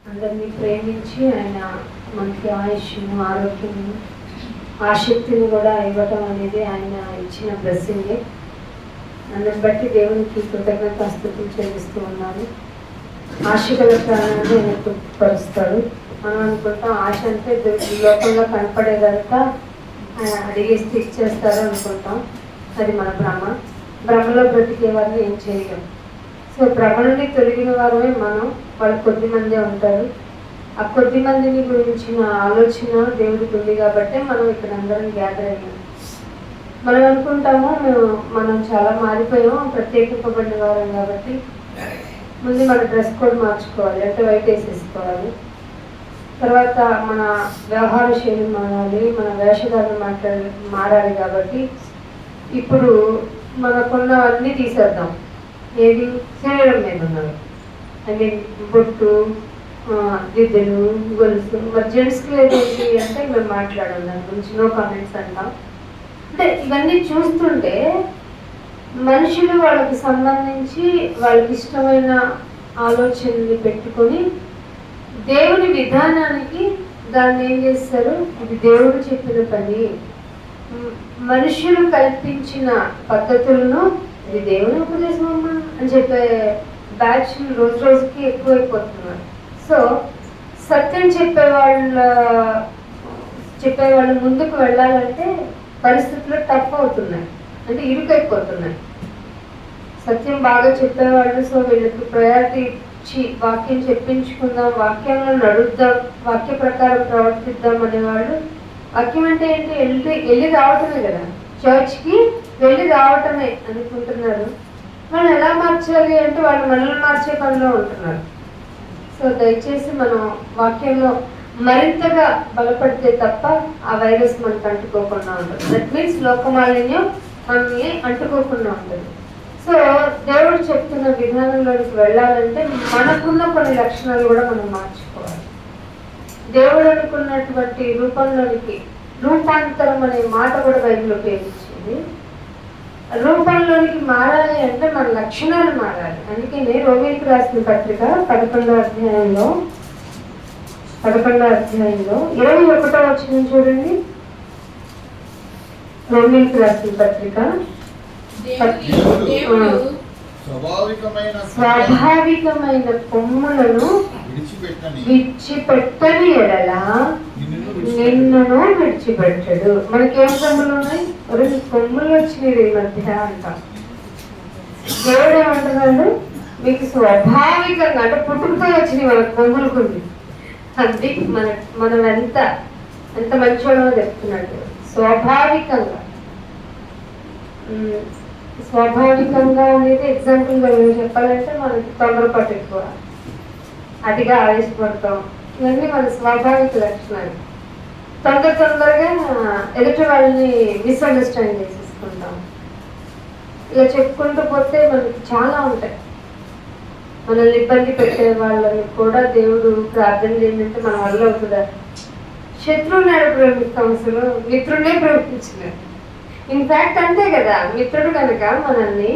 అందరినీ ప్రేమించి ఆయన మనకి ఆయుష్ను, ఆరోగ్యము, ఆసక్తిని కూడా ఇవ్వటం అనేది ఆయన ఇచ్చిన బ్లెస్సింగే. అందుని బట్టి దేవునికి కృతజ్ఞతాస్తుతులు చెల్లిస్తూ ఉన్నాను. ఆశ గల ప్రాణాన్ని ఆయన తృప్తిపరుస్తాడు. మనం అనుకుంటాం ఆశ అంటే లోకంలో కనపడేదంతా అడిగేస్తే ఇచ్చేస్తారు అనుకుంటాం. అది మన భ్రమలో బ్రతికే వారిని ఏం చేయలేం. సో భ్రమ నుండి తొలగిన వారమే మనం. వాళ్ళు కొద్ది మందే ఉంటారు. ఆ కొద్ది మందిని గురించిన ఆలోచన దేవుడికి ఉంది కాబట్టి మనం ఇక్కడ అందరం గ్యాదర్ అయ్యాం. మనం అనుకుంటాము మనం చాలా మారిపోయాం, ప్రత్యేకింపబడిన వారం కాబట్టి ముందు మన డ్రెస్ కోడ్ మార్చుకోవాలి, అంటే వైట్ వేసేసుకోవాలి. తర్వాత మన వ్యవహార శైలి మారాలి, మన వేషధారణ మారాలి. కాబట్టి ఇప్పుడు మనకున్నవన్నీ తీసేద్దాం. ఏది శరీరం మీద ఉన్నవి, ఐ మీన్ బొట్టు, దిద్దెలు, గొలుసు. మరి జెంట్స్కి లేదేంటి అంటే మేము మాట్లాడాం దాని గురించి, నో కామెంట్స్ అంటాం. అంటే ఇవన్నీ చూస్తుంటే మనుషులు వాళ్ళకి సంబంధించి వాళ్ళకి ఇష్టమైన ఆలోచనని పెట్టుకొని దేవుని విధానానికి దాన్ని ఏం చేస్తారు, ఇది దేవుడు చెప్పిన పని, మనుషులు కల్పించిన పద్ధతులను ఇది దేవుని ఉపదేశం అమ్మా అని చెప్పే బ్యాచ్ రోజు రోజుకి ఎక్కువైపోతున్నారు. సో సత్యం చెప్పేవాళ్ళు ముందుకు వెళ్ళాలంటే పరిస్థితులు టఫ్ అవుతున్నాయి, అంటే ఇరుకైపోతున్నాయి. సత్యం బాగా చెప్పేవాళ్ళు, సో వీళ్ళకి ప్రయారిటీ ఇచ్చి వాక్యం చెప్పించుకుందాం, వాక్యంలో నడుద్దాం, వాక్య ప్రకారం ప్రవర్తిద్దాం అనేవాళ్ళు. వాక్యం అంటే ఏంటి, వెళ్ళి రావటమే కదా, చర్చ్కి వెళ్ళి రావటమే అనుకుంటున్నారు. మనం ఎలా మార్చాలి అంటే వాళ్ళు మనల్ని మార్చే పనిలో ఉంటున్నారు. సో దయచేసి మనం వాక్యంలో మరింతగా బలపడితే తప్ప ఆ వైరస్ మనకు అంటుకోకుండా ఉంటుంది. దట్ మీన్స్ లోకమాలిన్యం మనల్ని అంటుకోకుండా ఉంటుంది. సో దేవుడు చెప్తున్న విధానంలోకి వెళ్ళాలంటే మనకున్న కొన్ని లక్షణాలు కూడా మనం మార్చుకోవాలి. దేవుడు అనుకున్నటువంటి రూపంలోనికి, రూపాంతరం అనే మాట కూడా బైబిల్ ఉపయోగించింది. రూపంలోనికి మారాలి అంటే మన లక్షణాలు మారాలి. అందుకనే రోమీయులకు రాసిన పత్రిక 11వ అధ్యాయంలో 21వ వచనం చూడండి. రోమీయులకు రాసిన పత్రిక స్వాభావికమైన కొమ్ములను విడిచిపెట్టని ఎడల నిన్నును విడిచిపెట్టడు. మనకేం కొమ్ములు ఉన్నాయి, కొమ్ములు వచ్చినాయి ఈ మధ్య అంటాం. దేవుడు ఏమంటున్నాడు, మీకు స్వాభావికంగా అంటే పుట్టుకతో వచ్చినాయి మన కొమ్ములుకుంది. అది మనం ఎంత మంచివాడో చెప్తున్నాడు. స్వాభావికంగా అనేది ఎగ్జాంపుల్గా చెప్పాలంటే మనకి తొందరపాటు ఎక్కువ, అతిగా ఆవేశపడతాం. ఇవన్నీ మన స్వాభావిక లక్షణాలు. తొందరగా ఎదుటి వాళ్ళని మిస్అండర్స్టాండ్ చేసేసుకుంటాం. ఇలా చెప్పుకుంటూ పోతే మనకి చాలా ఉంటాయి. మనల్ని ఇబ్బంది పెట్టే వాళ్ళని కూడా దేవుడు ప్రార్థన చేయంటే మన వల్ల అవుతుందా? శత్రువుని ప్రేమిస్తాం, అసలు మిత్రుడే ప్రేమించలేదు. ఇన్ఫాక్ట్ అంతే కదా, మిత్రుడు కనుక మనల్ని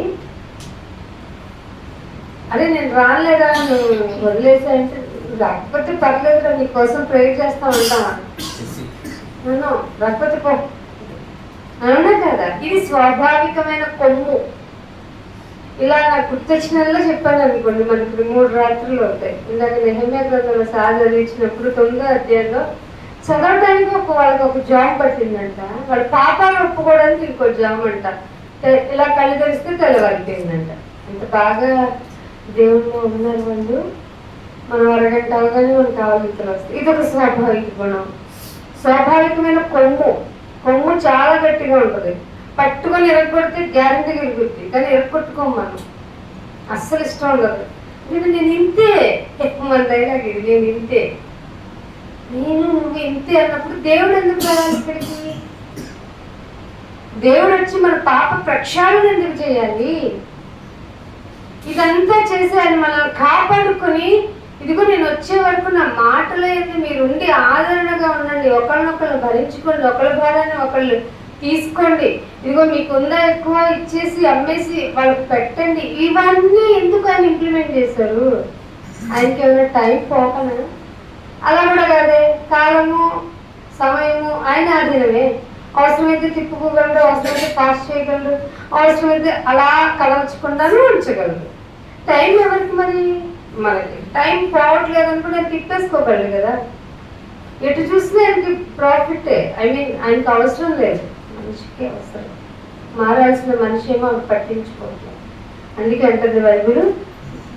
అదే నేను రాలేదా నువ్వు వదిలేసా అంటే రాకపోతే పర్లేదురా నీ కోసం ప్రేయర్ చేస్తా ఉంటావా, రాకపోతే పో అవునా కదా. ఇది స్వాభావికమైన కొమ్ము. ఇలా నాకు గుర్తొచ్చినల్లా చెప్పాను అనుకోండి, మనకి 3 రాత్రులు అవుతాయి. ఇందాక నెహెమ్యా గ్రంథంలో చదివించినప్పుడు 9వ అధ్యాయంలో చదవడానికి వాళ్ళకి ఒక జాబ్ పట్టిందంట. వాళ్ళ పాపాలు ఒప్పుకోవడానికి ఇంకో జాబ్ అంట. ఇలా కళ్ళు తెరిస్తే తెల్లవారిపోయిందంట. అంత బాగా దేవుళ్ళు ఉన్నారు వాళ్ళు. మనం అరగంట అవగానే మనకు ఆలోచనలు వస్తాయి. ఇది ఒక స్వాభావిక గుణం. స్వాభావికమైన కొమ్ము చాలా గట్టిగా ఉంటుంది. పట్టుకొని ఎరగొడితే గ్యారెంటీగా ఎరుగుద్ది, కానీ ఎరగొట్టుకోం మనం, అస్సలు ఇష్టం ఉండదు. నేను ఇంతే, ఎక్కువ మంది అయినా నేను ఇంతే, నువ్వు ఇంతే అన్నప్పుడు దేవుడు ఎందుకు రావాలి ఇక్కడికి? దేవుడు వచ్చి మన పాప ప్రక్షాళన ఎందుకు చేయాలి? ఇదంతా చేసి ఆయన మనల్ని కాపాడుకొని, ఇదిగో నేను వచ్చే వరకు నా మాటలు అయితే మీరు ఉండి ఆదరణగా ఉండండి, ఒకళ్ళనొకళ్ళు భరించుకోండి, ఒకళ్ళ భారాన్ని ఒకళ్ళు తీసుకోండి, ఇదిగో మీకుందా ఎక్కువ ఇచ్చేసి అమ్మేసి వాళ్ళకి పెట్టండి. ఇవన్నీ ఎందుకు ఆయన ఇంప్లిమెంట్ చేశారు? ఆయనకి ఏమైనా టైం పోకనా? అలా కూడా కాదే, కాలము సమయము ఆయన ఆధీనమే. అవసరమైతే తిప్పుకోగలడు, అవసరమైతే పాస్ చేయగలడు, అవసరమైతే అలా కదల్చకుండానే ఉంచగలడు. టైం ఎవరికి మరి? మనకి. టైం పోవట్లేదు అనుకుంటే తిప్పేసుకోగలడు కదా. ఎటు చూసినా ఆయనకి ప్రాఫిటే. ఆయనకి అవసరం లేదు, మనిషికే అవసరం. మారాల్సిన మనిషి ఏమో పట్టించుకోవట్లేదు. అందుకే అంటుంది బైబిల్,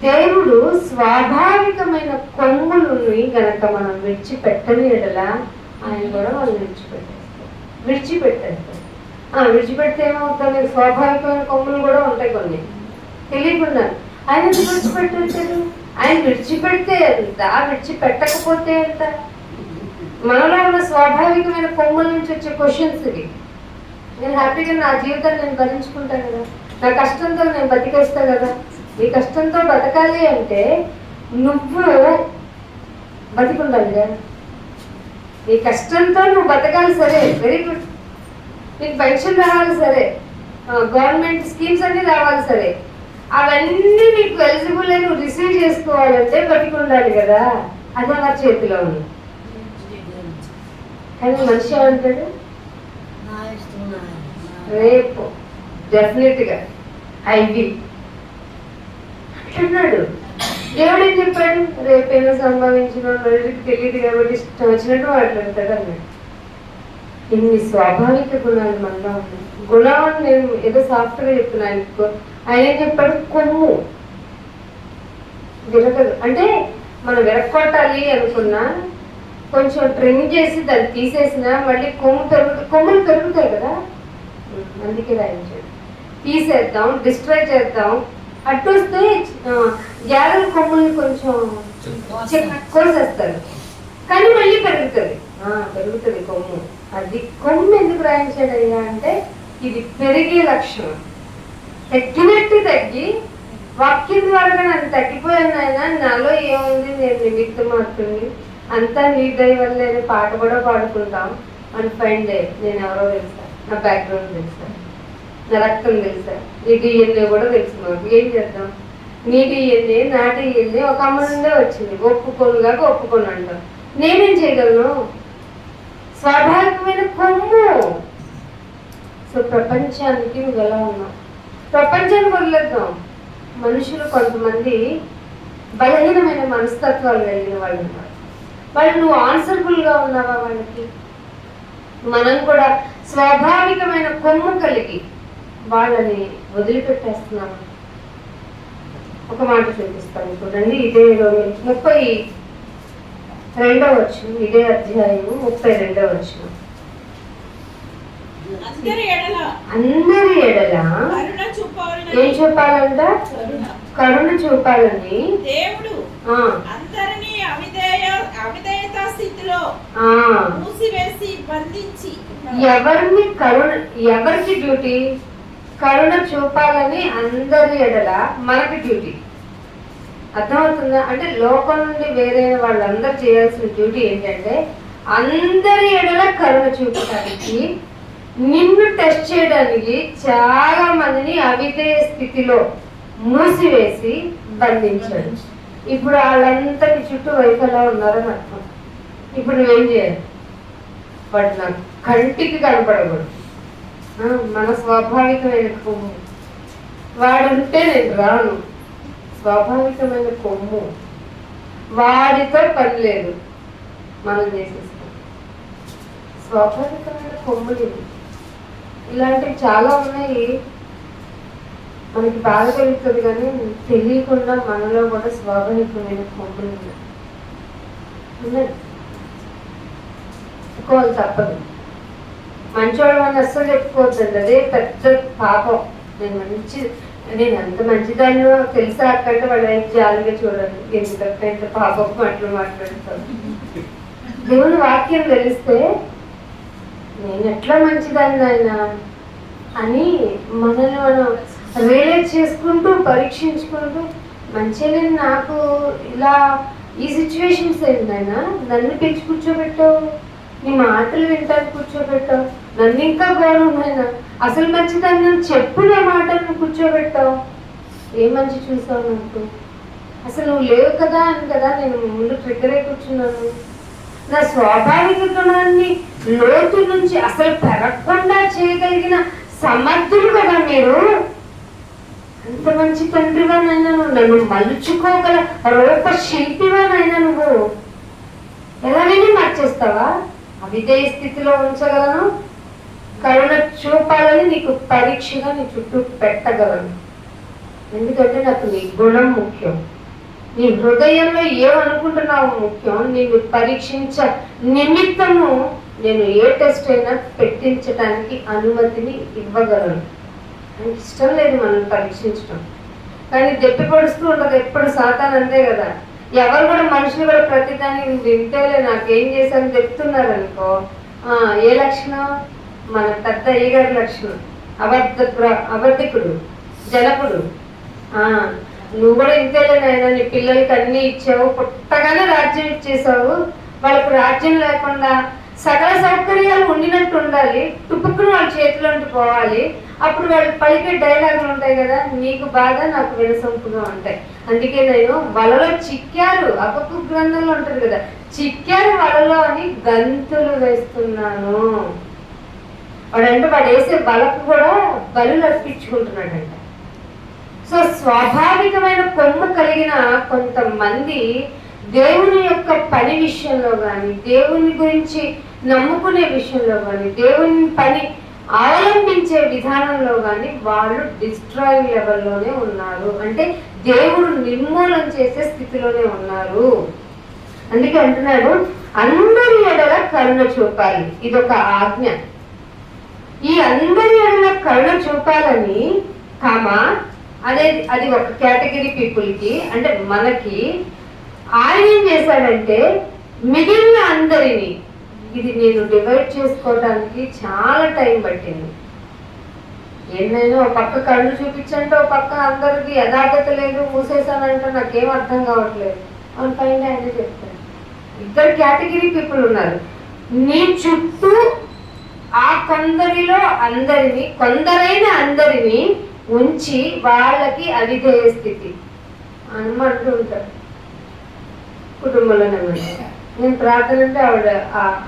దేవుడు స్వాభావికమైన కొమ్ములని గనక మనం విడిచిపెట్టని ఎడల ఆయన కూడా వాళ్ళు విడిచిపెట్టేస్తారు. విడిచిపెడితే ఏమవుతుంది? స్వాభావికమైన కొమ్ములు కూడా ఉంటాయి కొన్ని, తెలియకుండా. ఆయన విడిచిపెట్టారు. ఆయన విడిచిపెడితే ఎంత, విడిచిపెట్టకపోతే ఎంత? మనలో ఉన్న స్వాభావికమైన కొమ్ముల నుంచి వచ్చే క్వశ్చన్స్ ఇవి. నేను హ్యాపీగా నా జీవితాన్ని నేను భరించుకుంటాను కదా, నా కష్టంతో నేను బతికేస్తా కదా. నీ కష్టంతో బతకాలి అంటే నువ్వు బతికుండాలి కదా. నీ కష్టంతో నువ్వు బతకాలి, సరే, వెరీ గుడ్. నీకు పెన్షన్ రావాలి, సరే, గవర్నమెంట్ స్కీమ్స్ అన్నీ రావాలి, సరే. అవన్నీ నీకు ఎలిజిబుల్ అని నువ్వు రిసీవ్ చేసుకోవాలంటే బతికుండాలి కదా. అది నా చేతిలో ఉంది. కానీ మనిషి ఏమంటాడు? రేపు డెఫినెట్గా ఐ విల్ అంటున్నాడు. దేవుడు ఏం చెప్పాడు? రేపేమో సంభవించిన తెలియదు కాబట్టి ఇష్టం వచ్చినట్టు మాట్లాడతాడు అన్నాడు. ఇన్ని స్వాభావిక గుణాలు మనలో ఉన్నాయి. గుణాలను నేను ఏదో సాఫ్ట్గా చెప్తున్నాను. ఆయన ఏం చెప్పాడు? కొమ్ము విరగదు. అంటే మనం విరగొట్టాలి అనుకున్నా కొంచెం ట్రిమ్ చేసి దాన్ని తీసేసినా మళ్ళీ కొమ్ములు పెరుగుతాయి కదా. అందుకే రాయించాడు, తీసేద్దాం, డిస్ట్రాయ్ చేద్దాం. అటు వస్తే గ్యారెల కొమ్ముల్ని కొంచెం కోసేస్తారు, కానీ మళ్ళీ పెరుగుతుంది కొమ్ము. అది కొమ్ము ఎందుకు రాయించాడయ్యా అంటే ఇది పెరిగే లక్షణం. తగ్గినట్టు తగ్గి వాక్యం ద్వారా నన్ను తగ్గిపోయాను ఆయన, నాలో ఏముంది, నేను నిమిత్తం అవుతుంది, అంతా నీ దయ వల్లే పాట కూడా పాడుకుంటాం. అని ఫైన్ డే నేను ఎవరో తెలుసా, నా బ్యాక్గ్రౌండ్ తెలుసా, నా రక్తం తెలుసా, నీ డిఎన్ఏ కూడా తెలుసు. మాకు ఏం చేద్దాం? నీ డిఎన్ఏ నా డిఎన్ఏ ఒక అమ్మ నుండే వచ్చింది. ఒప్పుకోనుగాక ఒప్పుకొని అంటాం. నేనేం చేయగలను? స్వాభావికమైన కొమ్ము. సో ప్రపంచానికి నువ్వు ఎలా ఉన్నావు? ప్రపంచాన్ని వదిలేద్దాం. మనుషులు కొంతమంది బలహీనమైన మనస్తత్వాలు కలిగిన వాళ్ళు ఉన్నారు. వాళ్ళు నువ్వు ఆన్సర్ఫుల్గా ఉన్నావా వాళ్ళకి? మనం కూడా స్వాభావికమైన కొమ్ము కలిగి వాళ్ళని వదిలిపెట్టేస్తున్నాము. ఒక మాట చూపిస్తాను చూడండి. ఇదే 32వ వచనం, ఇదే అధ్యాయము 32వ వచనం. అందరి ఎడల ఏం చూపాలంట? కరుణ చూపాలని దేవుడు అందరినీ అవిధేయత స్థితిలో మూసివేసి బంధించి ఎవరికి డ్యూటీ? కరుణ చూపాలని అందరి ఎడల మనకి డ్యూటీ. అర్థమవుతుందా? అంటే లోకం నుండి వేరైన వాళ్ళందరూ చేయాల్సిన డ్యూటీ ఏంటంటే అందరి ఎడల కరుణ చూపడానికి, నిన్ను టెస్ట్ చేయడానికి చాలా మందిని అవిధేయ స్థితిలో మూసివేసి బంధించాడు. ఇప్పుడు వాళ్ళంతటి చుట్టూ వైఫల్లా ఉన్నారని అర్థం. ఇప్పుడు నువ్వేం చేయాలి? వాడు నాకు కంటికి కనపడకూడదు. మన స్వాభావికమైన కొమ్ము వాడుంటే నేను రాను. స్వాభావికమైన కొమ్ము, వాడితో పని లేదు, మనం చేసేస్తాం. స్వాభావికమైన కొమ్ములు ఇలాంటివి చాలా ఉన్నాయి. మనకి బాధ కలుగుతుంది, కానీ తెలియకుండా మనలో కూడా స్వాభావికమైన కొమ్ములు ఉన్నాయి. చెప్పుకోవాలి, తప్పదు. మంచివాడు అని అస్సలు చెప్పుకోవద్దండి, అదే పెద్ద పాపం. నేను అంత మంచిదాన్నో తెలుసా అక్కంటే వాళ్ళ వైపు జాలిగా చూడండి, ఎందుకంటే ఇంత పాపం మాట్లాడతాను. దేవుని వాక్యం తెలిస్తే నేను ఎట్లా మంచిదాన్ని ఆయన అని మనల్ని మనం రియలైజ్ చేసుకుంటూ పరీక్షించుకుంటూ, మంచిగా నాకు ఇలా ఈ సిచ్యువేషన్స్ ఏంటైనా నన్ను పిలిచి కూర్చోబెట్టావు, నీ మాటలు వింటాను కూర్చోబెట్టావు, నన్ను ఇంకా గౌరవమైనా అసలు మంచిదాన్ని చెప్పు, నా మాటలను కూర్చోబెట్టావు. ఏ మంచి చూసావు నాకు? అసలు నువ్వు లేవు కదా అని కదా నేను ముందు ట్రిగ్గర్ అయి కూర్చున్నాను. నా స్వాభావిక గుణాన్ని లోతు నుంచి అసలు పెరగకుండా చేయగలిగిన సమర్థులు కదా మీరు. అంత మంచి తండ్రివానైనా నువ్వు, నన్ను మలుచుకోగల రూప శిల్పివానైనా నువ్వు ఎలాగైనా మార్చేస్తావా? అవిధేయ స్థితిలో ఉంచగలను, కరుణ చూపాలని నీకు పరీక్షగా నీ చుట్టూ పెట్టగలను. ఎందుకంటే నాకు నీ గుణం ముఖ్యం, నీ హృదయంలో ఏమనుకుంటున్నావు ముఖ్యం. నేను పరీక్షించ నిమిత్తము నేను ఏ టెస్ట్ అయినా పెట్టించడానికి అనుమతిని ఇవ్వగలను. నాకు ఇష్టం లేదు మనం పరీక్షించడం, కానీ దెప్పి పొడుస్తూ ఉండదు ఎప్పుడు సాతాను, అంతే కదా. ఎవరు కూడా మనుషులు కూడా ప్రతిదాన్ని వింటేలే నాకేం చేశాను చెప్తున్నారు అనుకో, ఏ లక్షణం? మన పెద్ద అయ్యగారి లక్షణం, అబద్ధికుడు, జనకుడు. నువ్వు కూడా ఇంతేలే నాయన, నీ పిల్లలకి అన్ని ఇచ్చావు, పుట్టగానే రాజ్యం ఇచ్చేసావు, వాళ్ళకు రాజ్యం లేకుండా సకల సౌకర్యాలు ఉండినట్టు ఉండాలి, టుపుక్కును వాళ్ళ చేతిలోంటి పోవాలి. అప్పుడు వాళ్ళు పలికే డైలాగులు ఉంటాయి కదా, నీకు బాధ నాకు వినసొంపుగా ఉంటాయి. అందుకే నేను వలలో చిక్కారు, అపపు గ్రంథంలో ఉంటుంది కదా, చిక్కారు వలలో అని గంతులు వేస్తున్నాను. వాడంటే వాడు వేసే వలకు కూడా బలులు అర్పించుకుంటున్నాడంట. సో స్వాభావికమైన కొమ్ము కలిగిన కొంతమంది దేవుని యొక్క పని విషయంలో కానీ, దేవుని గురించి నమ్ముకునే విషయంలో కానీ, దేవుని పని అవలంబించే విధానంలో కానీ వాళ్ళు డిస్ట్రాయింగ్ లెవెల్లోనే ఉన్నారు. అంటే దేవుడు నిర్మూలన చేసే స్థితిలోనే ఉన్నారు. అందుకే అంటున్నాడు, అందరి ఎడల కరుణ చూపాలి, ఇదొక ఆజ్ఞ. ఈ అందరి ఎడల కరుణ చూపాలని అది ఒక కేటగిరీ పీపుల్కి, అంటే మనకి ఆయన ఏం చేశాడంటే మిగిలిన అందరినీ, ఇది నేను డివైడ్ చేసుకోవడానికి చాలా టైం పట్టింది. ఏమైనా ఒక పక్క కళ్ళు చూపించంటే ఒక పక్క అందరికి యథార్థత లేదు, మూసేసానంటే నాకేం అర్థం కావట్లేదు అని పైన ఆయన చెప్తాను. ఇద్దరు కేటగిరీ పీపుల్ ఉన్నారు. నీ చుట్టూ ఆ కొందరిలో అందరినీ, కొందరైన అందరినీ ఉంచి వాళ్ళకి అవిధేయ స్థితి అనమంటూ ఉంటారు కుటుంబంలోనే. నేను ప్రార్థన అంటే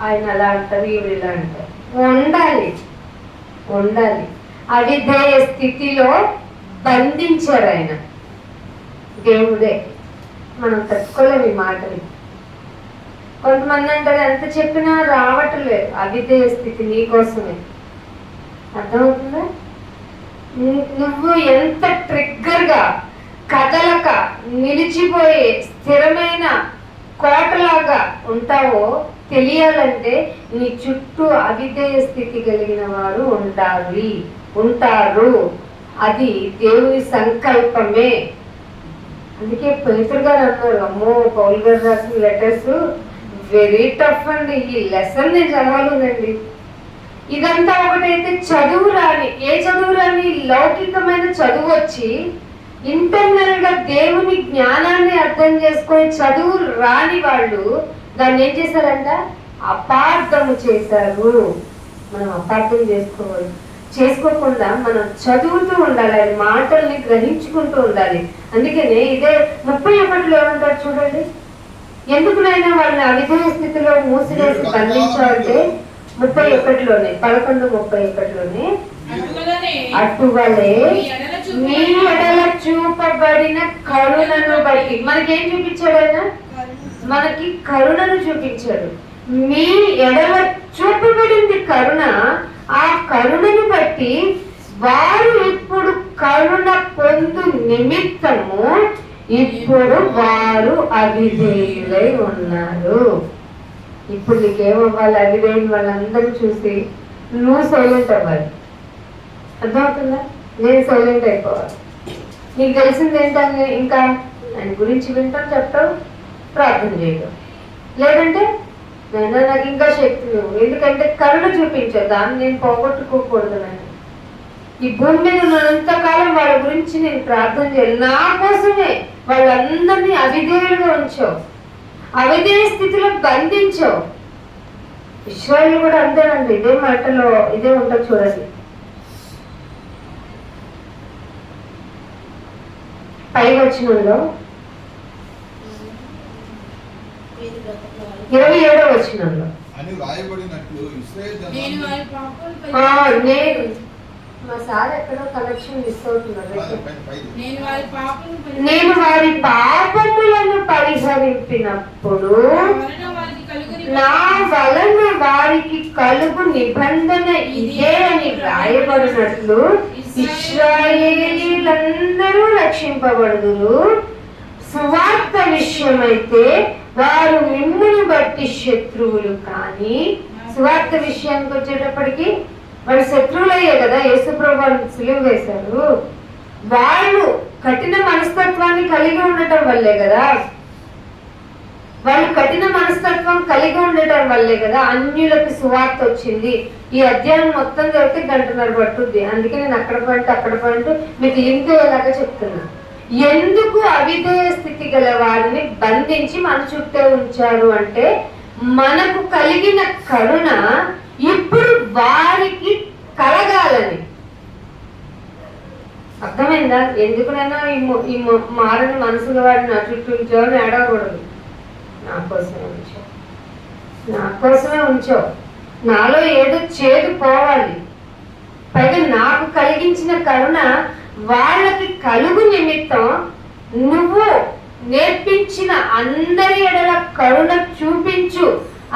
ఆయన అలా అంటారు, ఈవిడ ఇలా అంటారు. ఉండాలి అవిధేయ స్థితిలో బంధించారు ఆయన, దేవుడే. మనం తట్టుకోలేము ఈ మాటలు. కొంతమంది అంటారు ఎంత చెప్పినా రావట్లేదు, అవిధేయ స్థితి నీకోసమే. అర్థమవుతుందా? నువ్వు ఎంత ట్రిగ్గర్గా కదలక నిలిచిపోయే స్థిరమైన కోటలాగా ఉంటావో తెలియాలంటే నీ చుట్టూ అవిధేయ స్థితి కలిగిన వారు ఉంటారు. అది దేవుని సంకల్పమే. అందుకే పేతురు గారు అన్నారు, అమ్మో పౌల్ గారు రాసిన లెటర్స్ వెరీ టఫ్ అండి, ఈ లెసన్ నేను చదవాలండి. ఇదంతా ఒకటైతే చదువు రాని, ఏ చదువు రాని లౌకికమైన చదువు వచ్చి ఇంటర్నల్ గా దేవుని జ్ఞానాన్ని అర్థం చేసుకొని చదువు రాని వాళ్ళు దాన్ని ఏం చేశారంట, అపార్థము చేశారు. మనం అపార్థం చేసుకోకుండా మనం చదువుతూ ఉండాలి, ఆయన మాటల్ని గ్రహించుకుంటూ ఉండాలి. అందుకనే ఇదే 31లో ఏమంటారు చూడండి, ఎందుకునైనా వాళ్ళని అవిధేయ స్థితిలో మూసివేసి బంధించాలంటే 31లోనే 11:31లోనే, అటువలే మీ ఎడల చూపబడిన కరుణను బట్టి, మనకేం చూపించాడు ఆయన? మనకి కరుణను చూపించాడు. మీ ఎడల చూపబడింది కరుణ, ఆ కరుణను బట్టి వారు ఇప్పుడు కరుణ పొందు నిమిత్తము ఇప్పుడు వారు అవిధేయులై ఉన్నారు. ఇప్పుడు నీకేమవ్వాలి? అవిధేయులు వాళ్ళందరూ చూసి నువ్వు సైలెంట్ అవ్వాలి. అర్థమవుతుందా? నేను సైలెంట్ అయిపోవాలి. నీకు తెలిసింది ఏంటంటే ఇంకా ఆయన గురించి వింటాం, చెప్తావు, ప్రార్థన చేయడం. లేదంటే నేను నాకు ఇంకా శక్తి లేవు, ఎందుకంటే కరుణ చూపించావు, దాన్ని నేను పోగొట్టుకోకూడదు. నేను ఈ భూమి మీద ఉన్నంతకాలం వాళ్ళ గురించి నేను ప్రార్థన చేయాలి. నా కోసమే వాళ్ళందరినీ అవిధేయులుగా ఉంచావు, అవిధేయ స్థితిలో బంధించావు. ఇశ్రాయేలు కూడా అంతేనండి. ఇదే మాటలో ఇదే ఉంటుంది చూడండి, పై వచనంలో 27వ వచనంలో అని రాయబడినట్లు నేను మా సార్ ఎక్కడో కనెక్షన్ మిస్ అవుతున్నారు. నేను వారి పాపములను పరిహరింపినప్పుడు నా వలన వారికి కలుగు నిబంధన ఇదే అని రాయబడినట్లు ఇశ్రాయేలీయులందరూ రక్షింపబడుదురు. సువార్త విషయమైతే వారు మిమ్మును బట్టి శత్రువులు కానీ, సువార్త విషయానికి వచ్చేటప్పటికి వాళ్ళు శత్రువులయ్యే కదా యేసుప్రభు వాళ్ళని సిలువ వేశారు. వాళ్ళు కఠిన మనస్తత్వాన్ని కలిగి ఉండటం వల్లే కదా, వాళ్ళు కఠిన మనస్తత్వం కలిగి ఉండటం వల్లే కదా అన్యులకు సువార్త వచ్చింది. ఈ అధ్యాయం మొత్తం చదివితే గంటన్నర పట్టుద్ది. అందుకే నేను అక్కడ పాయింట్ మీకు లింక్ అయ్యేలాగా చెప్తున్నా. ఎందుకు అవిధేయ స్థితి గల వారిని బంధించి మన చుట్టూ ఉంచారు అంటే, మనకు కలిగిన కరుణ ఇప్పుడు వారికి కలగాలని. అర్థమైందా? ఎందుకునైనా ఈ మారని మనసుల వాడిని నా చుట్టూ ఉంచావని ఏడవకూడదు. నా కోసమే ఉంచావు. నాలో ఏదో చేదు పోవాలి. పైగా నాకు కలిగించిన కరుణ వాళ్ళకి కలుగు నిమిత్తం నువ్వు నేర్పించిన అందరి ఎడల కరుణ చూపించు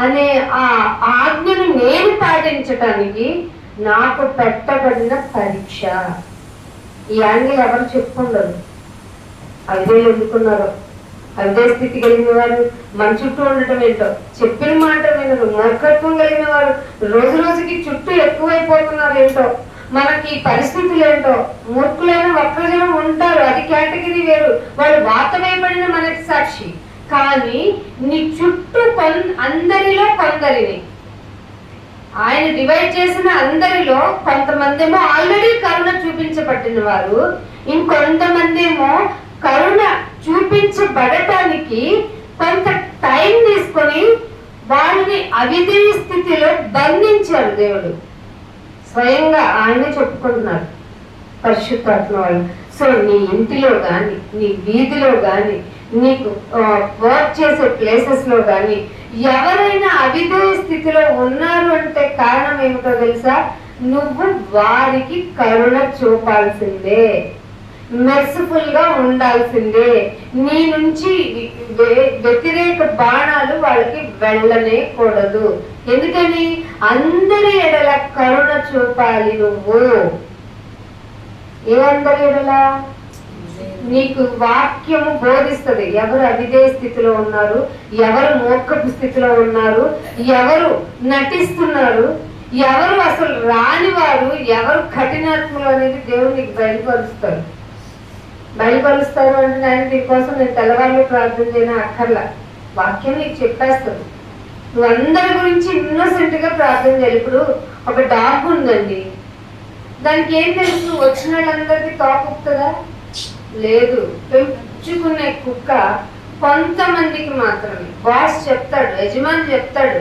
అనే ఆ ఆజ్ఞను నేను పాటించటానికి నాకు పెట్టబడిన పరీక్ష. ఈ యాంగిల్ ఎవరు చెప్పుకుండరు. అదే ఎందుకున్నారో, అదే స్థితి కలిగిన వారు మన చుట్టూ ఉండటం ఏంటో, చెప్పిన మాట వినరు, మూర్ఖత్వం కలిగిన వారు రోజు రోజుకి చుట్టూ ఎక్కువైపోతున్నారు ఏంటో, మనకి పరిస్థితులు ఏంటో. మూర్ఖులైన వక్రజనం ఉంటారు, అది కేటగిరీ వేరు, వాళ్ళు వాతమైపడిన మనకి సాక్షి. కానీ నీ చుట్టూ అందరిలో కొందరిని ఆయన డివైడ్ చేసిన అందరిలో కొంతమంది ఏమో ఆల్రెడీ కరుణ చూపించబడిన వారు, ఇంకొంతమంది ఏమో కరుణ చూపించబడటానికి కొంత టైం తీసుకొని వారిని అవిధేయ స్థితిలో బంధించారు దేవుడు. స్వయంగా ఆయనే చెప్పుకుంటున్నారు పరిశుద్ధాత్మ వాళ్ళు. సో నీ ఇంటిలో కానీ, నీ వీధిలో కానీ, నీకు వర్క్ చేసే ప్లేసెస్ లో కానీ ఎవరైనా అవిధేయ స్థితిలో ఉన్నారు అంటే కారణం ఏమిటో తెలుసా? నువ్వు వారికి కరుణ చూపాల్సిందే, మెర్సిఫుల్ గా ఉండాల్సిందే. నీ నుంచి వ్యతిరేక బాణాలు వాళ్ళకి వెళ్ళనే కూడదు. ఎందుకని? అందరి ఎడల కరుణ చూపాలి నువ్వు. ఏ అందరి ఎడల? నీకు వాక్యము బోధిస్తుంది ఎవరు అవిధేయ స్థితిలో ఉన్నారు, ఎవరు మూర్ఖపు స్థితిలో ఉన్నారు, ఎవరు నటిస్తున్నారు, ఎవరు అసలు రానివారు, ఎవరు కఠినాత్ములు అనేది దేవుడు నీకు బయలుపరుస్తారు అంటే నేను దీనికోసం నేను తెల్లవాళ్ళు ప్రార్థన చేయని అక్కర్లా. వాక్యం నీకు చెప్పేస్తుంది. నువ్వు అందరి గురించి ఇన్నోసెంట్ గా ప్రార్థన చేయాలి. ఇప్పుడు ఒక డాగ్ ఉందండి, దానికి ఏం తెలుసు? వచ్చిన వాళ్ళందరికీ తోపుతుందా? లేదు. పెంచుకునే కుక్క కొంతమందికి మాత్రమే. బాస్ చెప్తాడు, యజమాని చెప్తాడు,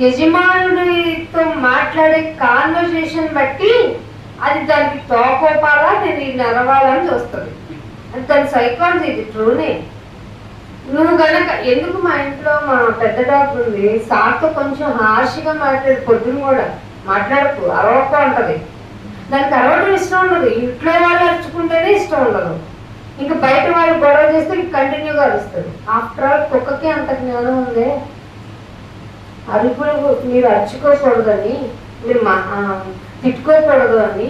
యజమానుడితో మాట్లాడే కాన్వర్సేషన్ బట్టి అది దానికి తోకోపాలా, నేను ఇది అరవాలని చూస్తుంది. అది దాని సైకాలజీ. ఇది ట్రూనే. నువ్వు గనక ఎందుకు మా ఇంట్లో మా పెద్ద డాగ్ ఉంది, సార్తో కొంచెం హార్ష్గా మాట్లాడి పొద్దున కూడా మాట్లాడకు, అరవకు అంటది. దానికి అరవడం ఇష్టం ఉండదు. ఇంట్లో వాళ్ళు అరుచుకుంటేనే ఇష్టం ఉండదు. ఇంకా బయట వాళ్ళు గొడవ చేస్తే కంటిన్యూగా అరుస్తుంది. ఆఫ్టర్ ఆల్ కుక్కకి అంత జ్ఞానం ఉందే. అరుపులు మీరు అరుచుకోకూడదని, మీరు తిట్టుకోకూడదు అని.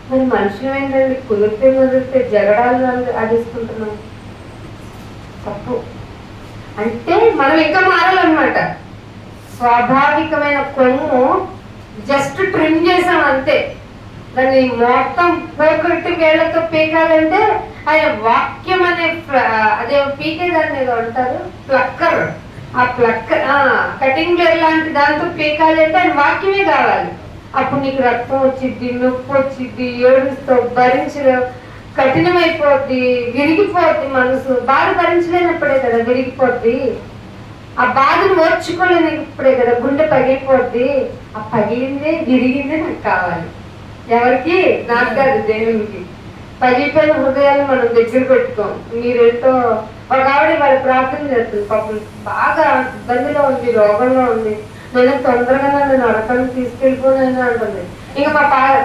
మరి మనుషులు ఏంటండి, కుదిరితే జగడాలు అడిస్తుంటున్నాం. తప్పు. అంటే మనం ఇంకా మారాలన్నమాట. స్వాభావికమైన కొమ్ము జస్ట్ ట్రిమ్ చేసాం అంతే. దాన్ని మొత్తం పోకట్టి వేళ్లతో పీకాలంటే ఆయన వాక్యం అనే అదే పీకేదాన్ని ఏదో అంటారు, ప్లక్కర్. ఆ ప్లక్కర్ కటింగ్ బ్లేడ్ లాంటి దాంతో పీకాలంటే ఆయన వాక్యమే కావాలి. అప్పుడు నీకు రక్తం వచ్చిద్ది, నొప్పి వచ్చిద్ది, ఏడుస్తావు, భరించలేవు, కఠినమైపోద్ది, విరిగిపోద్ది. మనసు బాధ భరించలేనప్పుడే కదా విరిగిపోద్ది. ఆ బాధను ఓర్చుకోలేనప్పుడే కదా గుండె పగిలిపోద్ది. ఆ పగిలిందే విరిగిందే నాకు కావాలి. ఎవరికి? నాకు కాదు, దేవునికి. పగిలిపోయిన హృదయాలు మనం దగ్గర పెట్టుకోం. మీరేంటో ఒక ఆవిడ వాళ్ళ ప్రార్థన చేస్తుంది, పాపం బాగా ఇబ్బందిలో ఉంది, రోగంలో ఉంది. నేను తొందరగా నన్ను నడకని తీసుకెళ్ళిపోయినా అంటుంది. ఇంకా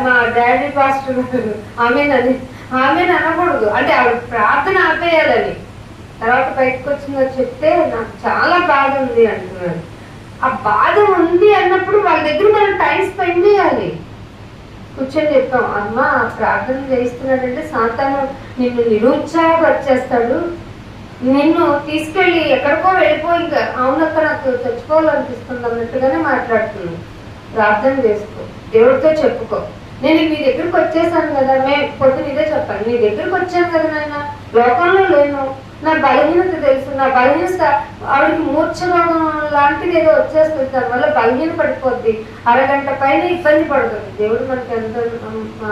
మా డాడీ పాస్టర్ ఆమెనని అనకూడదు, అంటే ఆవిడ ప్రార్థన ఆపేయాలని. తర్వాత బయటకు వచ్చిందో చెప్తే నాకు చాలా బాధ ఉంది అంటున్నాడు. ఆ బాధ ఉంది అన్నప్పుడు వాళ్ళ దగ్గర మనం టైం స్పెండ్ చేయాలి. కూర్చొని చెప్తాం, అమ్మ ప్రార్థన చేయిస్తున్నాడంటే సాతాను నిన్ను నిరుత్సాహపరిచేస్తాడు, నిన్ను తీసుకెళ్ళి ఎక్కడికో వెళ్ళిపో, ఇంకా అవునక్క నాకు చచ్చిపోవాలనిపిస్తుంది అన్నట్టుగానే మాట్లాడుతున్నాను. ప్రార్థన చేసుకో, దేవుడితో చెప్పుకో. నేను మీ దగ్గరికి వచ్చేసాను కదా, పొద్దున ఇదే చెప్పాను, నీ దగ్గరికి వచ్చాను కదా నాయన, లోకంలో లేను, నా బలహీనత తెలుసు, నా బలహీనత ఆవిడకి మూర్ఛ రోగం లాంటిది ఏదో వచ్చేస్తుంది, దానివల్ల బలహీన పడిపోద్ది, అరగంట పైన ఇబ్బంది పడుతుంది. దేవుడు మనకి ఎంత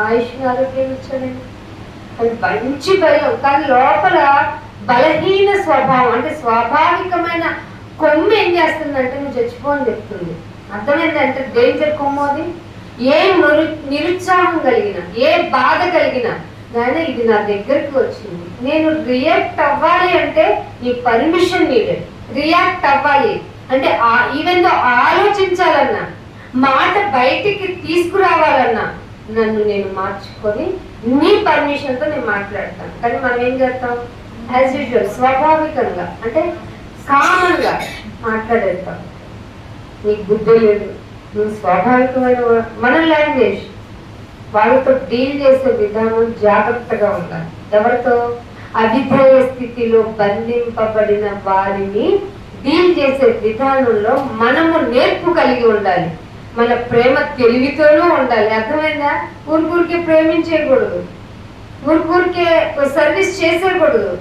ఆయుష్ని ఆరోగ్యం ఇచ్చాడండి. అది మంచి భయం, కానీ లోపల బలహీన స్వభావం, అంటే స్వాభావికమైన కొమ్ము ఏం చేస్తుందంటే నువ్వు చచ్చిపోని చెప్తుంది. అర్థమైందంటే డేంజర్ కొమ్ము అది. ఏ నిరుత్సాహం కలిగిన, ఏ బాధ కలిగిన, నాయన ఇది నా దగ్గరికి వచ్చింది, నేను రియాక్ట్ అవ్వాలి అంటే నీ పర్మిషన్ నీడెడ్. రియాక్ట్ అవ్వాలి అంటే ఈవెన్ దో ఆలోచించాలన్నా, మాట బయటికి తీసుకురావాలన్నా నన్ను నేను మార్చుకొని నీ పర్మిషన్తో నేను మాట్లాడతాను. కానీ మనం ఏం చేస్తాం, యాజ్ యూజువల్ స్వాభావికంగా అంటే కామన్గా మాట్లాడేస్తాం. నీకు బుద్ధి లేదు, నువ్వు స్వాభావికమైన మన లాంగ్వేజ్ వాళ్ళతో డీల్ చేసే విధానం జాగ్రత్తగా ఉండాలి. ఎవరితో? అవిధేయ స్థితిలో బంధింపబడిన వారిని డీల్ చేసే విధానంలో మనము నేర్పు కలిగి ఉండాలి. మన ప్రేమ తెలివితోనూ ఉండాలి. అర్థమైందా? ఊరికే ప్రేమించేయకూడదు, ఊరికే సర్వీస్ చేసేయకూడదు.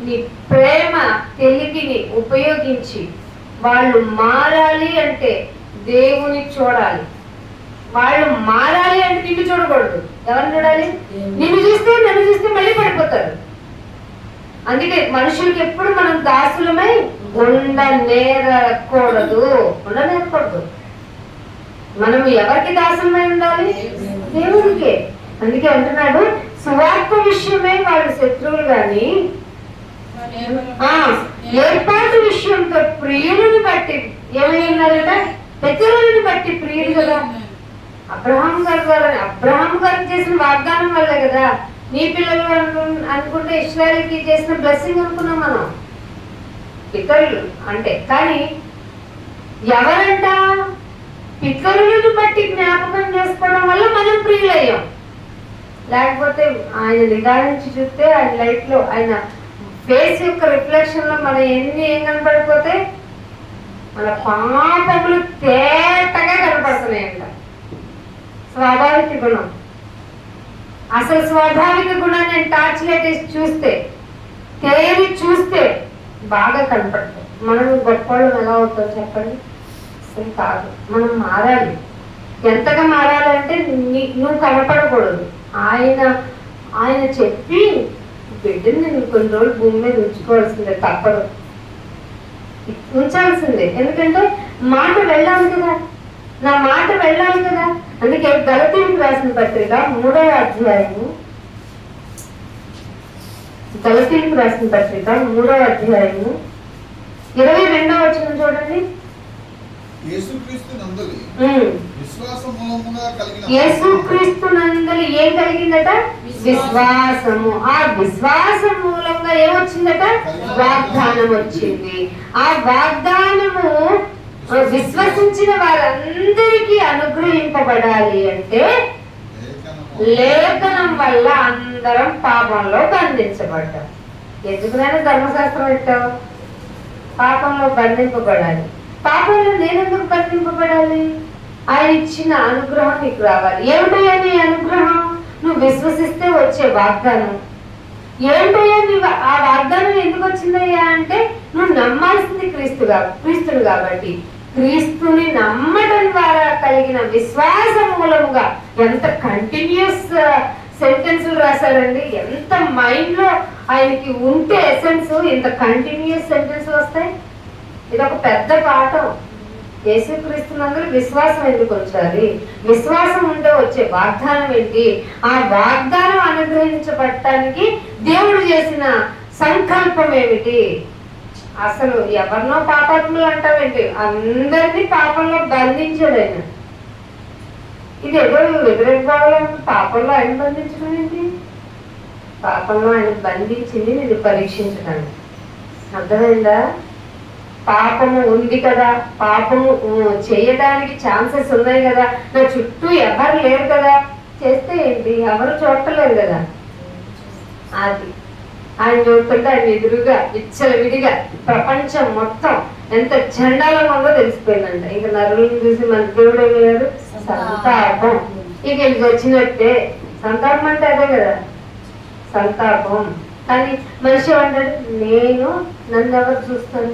నీ ప్రేమ తెలివిని ఉపయోగించి వాళ్ళు మారాలి అంటే దేవుని చూడాలి. వాళ్ళు మారాలి అంటే నిన్ను చూడకూడదు. ఎవరిని చూడాలి? నిన్ను చూస్తే నన్ను చూస్తే మళ్ళీ పడిపోతారు. అందుకే మనుషులకి ఎప్పుడు మనం దాసులమై ఉండనేరకూడదు. మనం ఎవరికి దాసులమై ఉండాలి? దేవుడికే. అందుకే అంటున్నాడు, సువార్త విషయమే వాళ్ళు శత్రువులు గాని ఏర్పాటు విషయంతో ప్రియులను బట్టి ఏమై ఉన్నారట? పితరులను బట్టి ప్రియులు కదా. అబ్రహాం గారు చేసిన వాగ్దానం వల్లే కదా నీ పిల్లలు అనుకుంటే ఇశ్రాయేలుకి చేసిన బ్లెస్సింగ్ అనుకున్నాం మనం, పితరులు అంటే. కానీ ఎవరంట? పితరులను బట్టి జ్ఞాపకం చేసుకోవడం వల్ల మనం ప్రియులయ్యాం. లేకపోతే ఆయన నిదానించి చూస్తే ఆయన లైఫ్ లో, ఆయన ఫేస్ యొక్క రిఫ్లెక్షన్ లో మన ఏం కనపడిపోతే మన పాపములు తేటగా కనపడుతున్నాయంట. స్వాభావిక గుణం, అసలు స్వాభావిక గుణాన్ని నేను టార్చ్ లైట్ వేసి చూస్తే, తేరి చూస్తే బాగా కనపడతాం. మనం గొప్పవాళ్ళం ఎలా అవుతాం చెప్పండి? అసలు కాదు. మనం మారాలి. ఎంతగా మారాలంటే నువ్వు కనపడకూడదు. ఆయన చెప్పి బిడ్డని నేను కొన్ని రోజులు భూమి మీద ఉంచుకోవాల్సిందే, తప్పదు, ఉంచాల్సిందే. ఎందుకంటే మాట వెళ్ళాలి కదా, నా మాట వెళ్ళాలి కదా. అందుకే గలతీయులకు రాసిన పత్రిక 3వ అధ్యాయము, గలతీయులకు రాసిన పత్రిక 3వ అధ్యాయము 22వ వచనం చూడండి. యేసుక్రీస్తు నందలి ఏం కలిగిందట? విశ్వాసము. ఆ విశ్వాసం మూలంగా ఏమొచ్చిందట? వాగ్దానం వచ్చింది. ఆ వాగ్దానము విశ్వసించిన వారందరికీ అనుగ్రహింపబడాలి అంటే లేఖనం వల్ల అందరం పాపంలో బంధించబడ్డాం. ఎందుకునైనా ధర్మశాస్త్రం పెట్టావు? పాపంలో బంధింపబడాలి. పాపంలో నేనెందుకు బంధింపబడాలి? ఆయన ఇచ్చిన అనుగ్రహం నీకు రావాలి. ఏమిటయ్యా నీ అనుగ్రహం? నువ్వు విశ్వసిస్తే వచ్చే వాగ్దానం. ఏంటయ్యా ఆ వాగ్దానం ఎందుకు వచ్చిందయ్యా అంటే నువ్వు నమ్మాల్సింది క్రీస్తుని కాబట్టి క్రీస్తుని నమ్మడం ద్వారా కలిగిన విశ్వాస మూలముగా. ఎంత కంటిన్యూస్ సెంటెన్సులు రాశారండి. ఎంత మైండ్ లో ఆయనకి ఉంటే ఎసెన్స్, ఇంత కంటిన్యూస్ సెంటెన్స్ వస్తాయి. ఇది ఒక పెద్ద పాఠం. యేసుక్రీస్తునందు విశ్వాసం ఎందుకు వచ్చాలి? విశ్వాసం ఉంటే వచ్చే వాగ్దానం ఏంటి? ఆ వాగ్దానం అనుగ్రహించబడటానికి దేవుడు చేసిన సంకల్పం ఏమిటి? అసలు ఎవరినో పాపాత్ములు అంటావేంటి? అందరినీ పాపంలో బంధించాడు ఆయన. ఇది ఏదో వ్యతిరేక భావం, పాపంలో ఆయన బంధించడం ఏంటి? పాపంలో ఆయన బంధించింది ఇది పరీక్షించడానికి. అర్థమైందా? పాపము ఉంది కదా, పాపము చేయడానికి ఛాన్సెస్ ఉన్నాయి కదా, నా చుట్టూ ఎవరు లేరు కదా, చేస్తే ఏంటి? ఎవరు చూడలేదు కదా. అది ఆయన చూస్తుంటే ఆయన ఎదురుగా విచ్చలవిడిగా ప్రపంచం మొత్తం ఎంత చండాలంగా ఉందో తెలిసిపోయిందంట. ఇక నరులను చూసి మన దేవుడు ఏమయ్యారు? సంతాపం. ఇక ఇది వచ్చినట్టే. సంతాపం అంటే అదే కదా, సంతాపం. కానీ మనిషి అంటాడు, నన్ను ఎవరు చూస్తాను?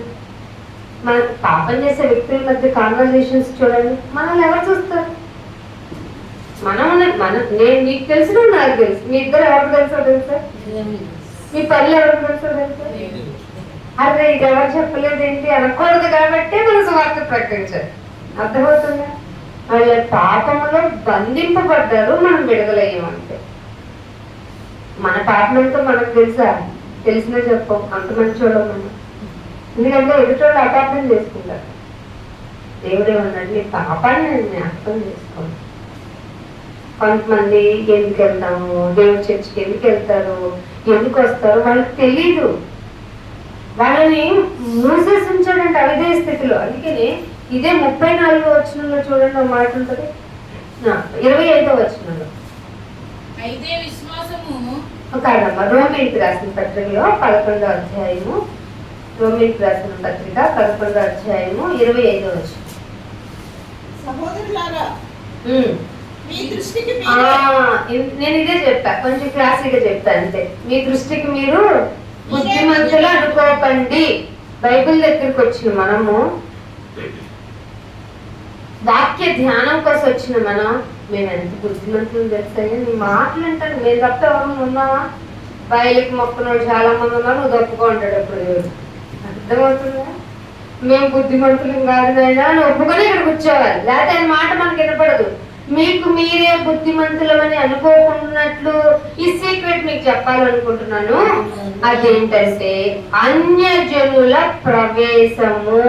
మన పాపం చేసే వ్యక్తుల మధ్య కాన్వర్జేషన్స్ చూడండి, మనల్ని ఎవరు చూస్తారు? నేను మీకు తెలిసిన నాకు తెలుసు, మీ ఇద్దరు ఎవరు తెలుసో తెలుసా? మీ పనులు ఎవరు తెలుసో తెలుసా? అరే ఇది ఎవరు చెప్పలేదు ఏంటి అనకూడదు కాబట్టి మన సువార్త ప్రకటించారు. అర్థమవుతుందా? వాళ్ళ పాపంలో బంధింపబడ్డారు, మనం విడుదలయ్యామంటే. మన పాపంతో మనకు తెలుసా? తెలిసినా చెప్పం, అంత మంచి చూడం మనం. ఎందుకంటే ఎదుటోళ్ళు అపార్థం చేసుకుంటారు. దేవుడు ఏమన్నాడు? నీ పాపాన్ని నేను జ్ఞాపకం చేసుకోండి. కొంతమంది ఎందుకు వెళ్తాము, దేవుడి చర్చికి ఎందుకు వెళ్తారు, ఎందుకు వస్తారు వాళ్ళకి తెలీదు. వాళ్ళని మూసేసి ఉంచాడంటే అవిధేయ స్థితిలో. అందుకని ఇదే 34వ వచనంలో చూడండి ఒక మాట ఉంటుంది, 25వ వచనంలో. అయితే విశ్వాసము కాదమ్మా, రోమీయులకు రాసిన పత్రికలో 11వ అధ్యాయము, రోమీయులకు రాసిన పత్రిక 11వ అధ్యాయము 25వ వచనం. సహోదరులారా, మీ దృష్టికి నేను ఇదే చెప్తా, కొంచెం క్లాసీగా చెప్తా అంతే. మీ దృష్టికి మీరు బుద్ధిమంతులు అనుకోకండి. బైబిల్ దగ్గరికి వచ్చిన మనము, వాక్య ధ్యానం కోసం వచ్చిన మనం, మేము ఎంత బుద్ధిమంతులు తెలుస్తాయి. నీ మాటలు అంటాను, మేము తప్ప ఎవరు ఉన్నావా? బయలుకి మొక్కున్నాడు చాలా మంది ఉన్నారు, నువ్వు తప్పుకుంటాడు అప్పుడు దేవుడు. అర్థమవుతుందా? మేము బుద్ధిమంతులు కాదు అయినా అని ఒప్పుకొని ఇక్కడ కూర్చోవాలి, లేకపోతే ఆయన మాట మనకి వినపడదు. మీకు మీరే బుద్ధిమంతులమని అనుకోకున్నట్లు ఈ సీక్రెట్ మీకు చెప్పాలనుకుంటున్నాను. అదేంటంటే అన్యజనుల ప్రవేశము.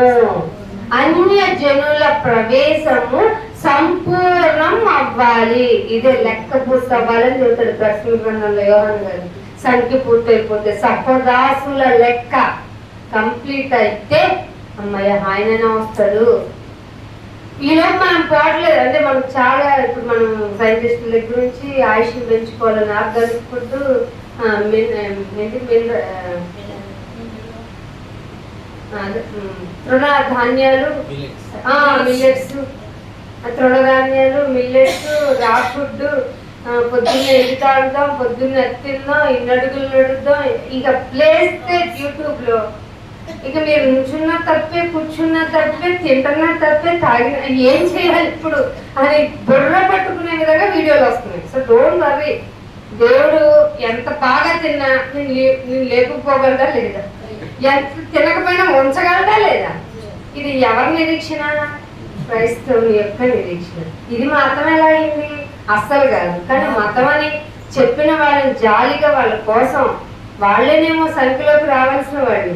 అన్యజనుల ప్రవేశము సంపూర్ణం అవ్వాలి. ఇదే లెక్క పూర్తి అవ్వాలని చెబుతాడు ప్రకటన గ్రంథంలో యోహాను గారు. సంఖ్య పూర్తయిపోతే సహదాసుల లెక్క కంప్లీట్ అయితే అమ్మాయి ఆయననే వస్తాడు. ఈరోజు మనం పోవట్లేదు అంటే మనకు చాలా, ఇప్పుడు మనం సైంటిస్టుల దగ్గర నుంచి ఆయుష్ని పెంచుకోవాలని ఆర్గానిక్ ఫుడ్, తృణధాన్యాలు, మిల్లెట్స్, తృణధాన్యాలు, మిల్లెట్స్, రా ఫుడ్, పొద్దున్న ఎది తాగుదాం, పొద్దున్న ఎత్తిందాం, ఇన్ని అడుగులు నడుద్దాం. ఇక ప్లేస్ యూట్యూబ్ లో ఇక మీరు నుంచున్నా తప్పే, కూర్చున్నా తప్పే, తింటున్నా తప్పే, తాగిన ఏం చేయాలి ఇప్పుడు అని బుర్ర పట్టుకునే విధంగా వీడియోలు వస్తున్నాయి. So don't worry. దేవుడు ఎంత బాగా తిన్నా నేను లేకపోగలదా లేదా, ఎంత తినకపోయినా ఉంచగలదా లేదా? ఇది ఎవరి నిరీక్షణ? క్రైస్తవుని యొక్క నిరీక్షణ. ఇది మతం ఎలా అయింది? అస్సలు కాదు. కానీ మతం అని చెప్పిన వాళ్ళని జాలిగా వాళ్ళ కోసం వాళ్ళేనేమో సంఖ్యలోకి రావాల్సిన వాళ్ళు.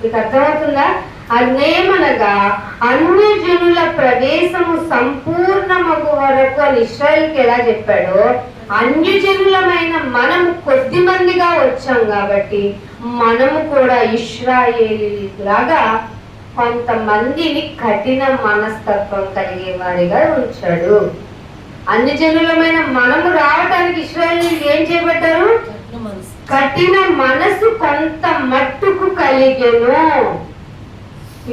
మీకు అర్థమవుతుందా? అదేమనగా అన్యజనుల ప్రవేశము సంపూర్ణమగు వరకు అని ఇశ్రాయేలుకి ఎలా చెప్పాడో, అన్యజనులమైన మనము కొద్ది మందిగా వచ్చాం కాబట్టి మనము కూడా ఇశ్రాయేలీలాగా కొంతమందిని కఠిన మనస్తత్వం కలిగేవాడిగా ఉంచాడు. అన్యజనులమైన మనము రావడానికి ఇశ్రాయేలీలు ఏం చేయబడ్డారు? కఠిన మనసు కొంత మట్టుకు కలిగెను.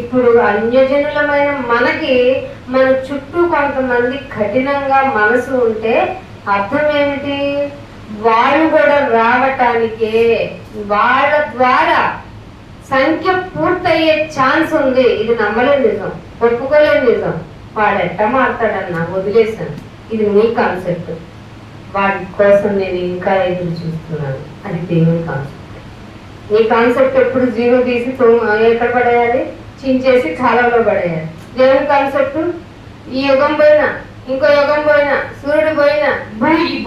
ఇప్పుడు అన్యజనులమైన మనకి మన చుట్టూ కొంతమంది కఠినంగా మనసు ఉంటే అర్థం ఏమిటి? వాళ్ళు కూడా రావటానికే, వాళ్ళ ద్వారా సంఖ్య పూర్తయ్యే ఛాన్స్ ఉంది. ఇది నమ్మలేదు నిజం, ఒప్పుకోలేదు నిజం. వాడు ఎట్ట మాట్లాడన్నా వదిలేశాను. ఇది నీ కాన్సెప్ట్. వాడి కోసం నేను ఇంకా ఎదురు చూస్తున్నాను. అది దేవుని కాన్సెప్ట్. నీ కాన్సెప్ట్ ఎప్పుడు జీరో తీసి ఎక్కడ పడేయాలి? చించేసి కాలంలో పడేయాలి. దేవుని కాన్సెప్ట్ ఈ యుగం పైన ఇంకో యుగం పోయినా, సూర్యుడు పోయినా,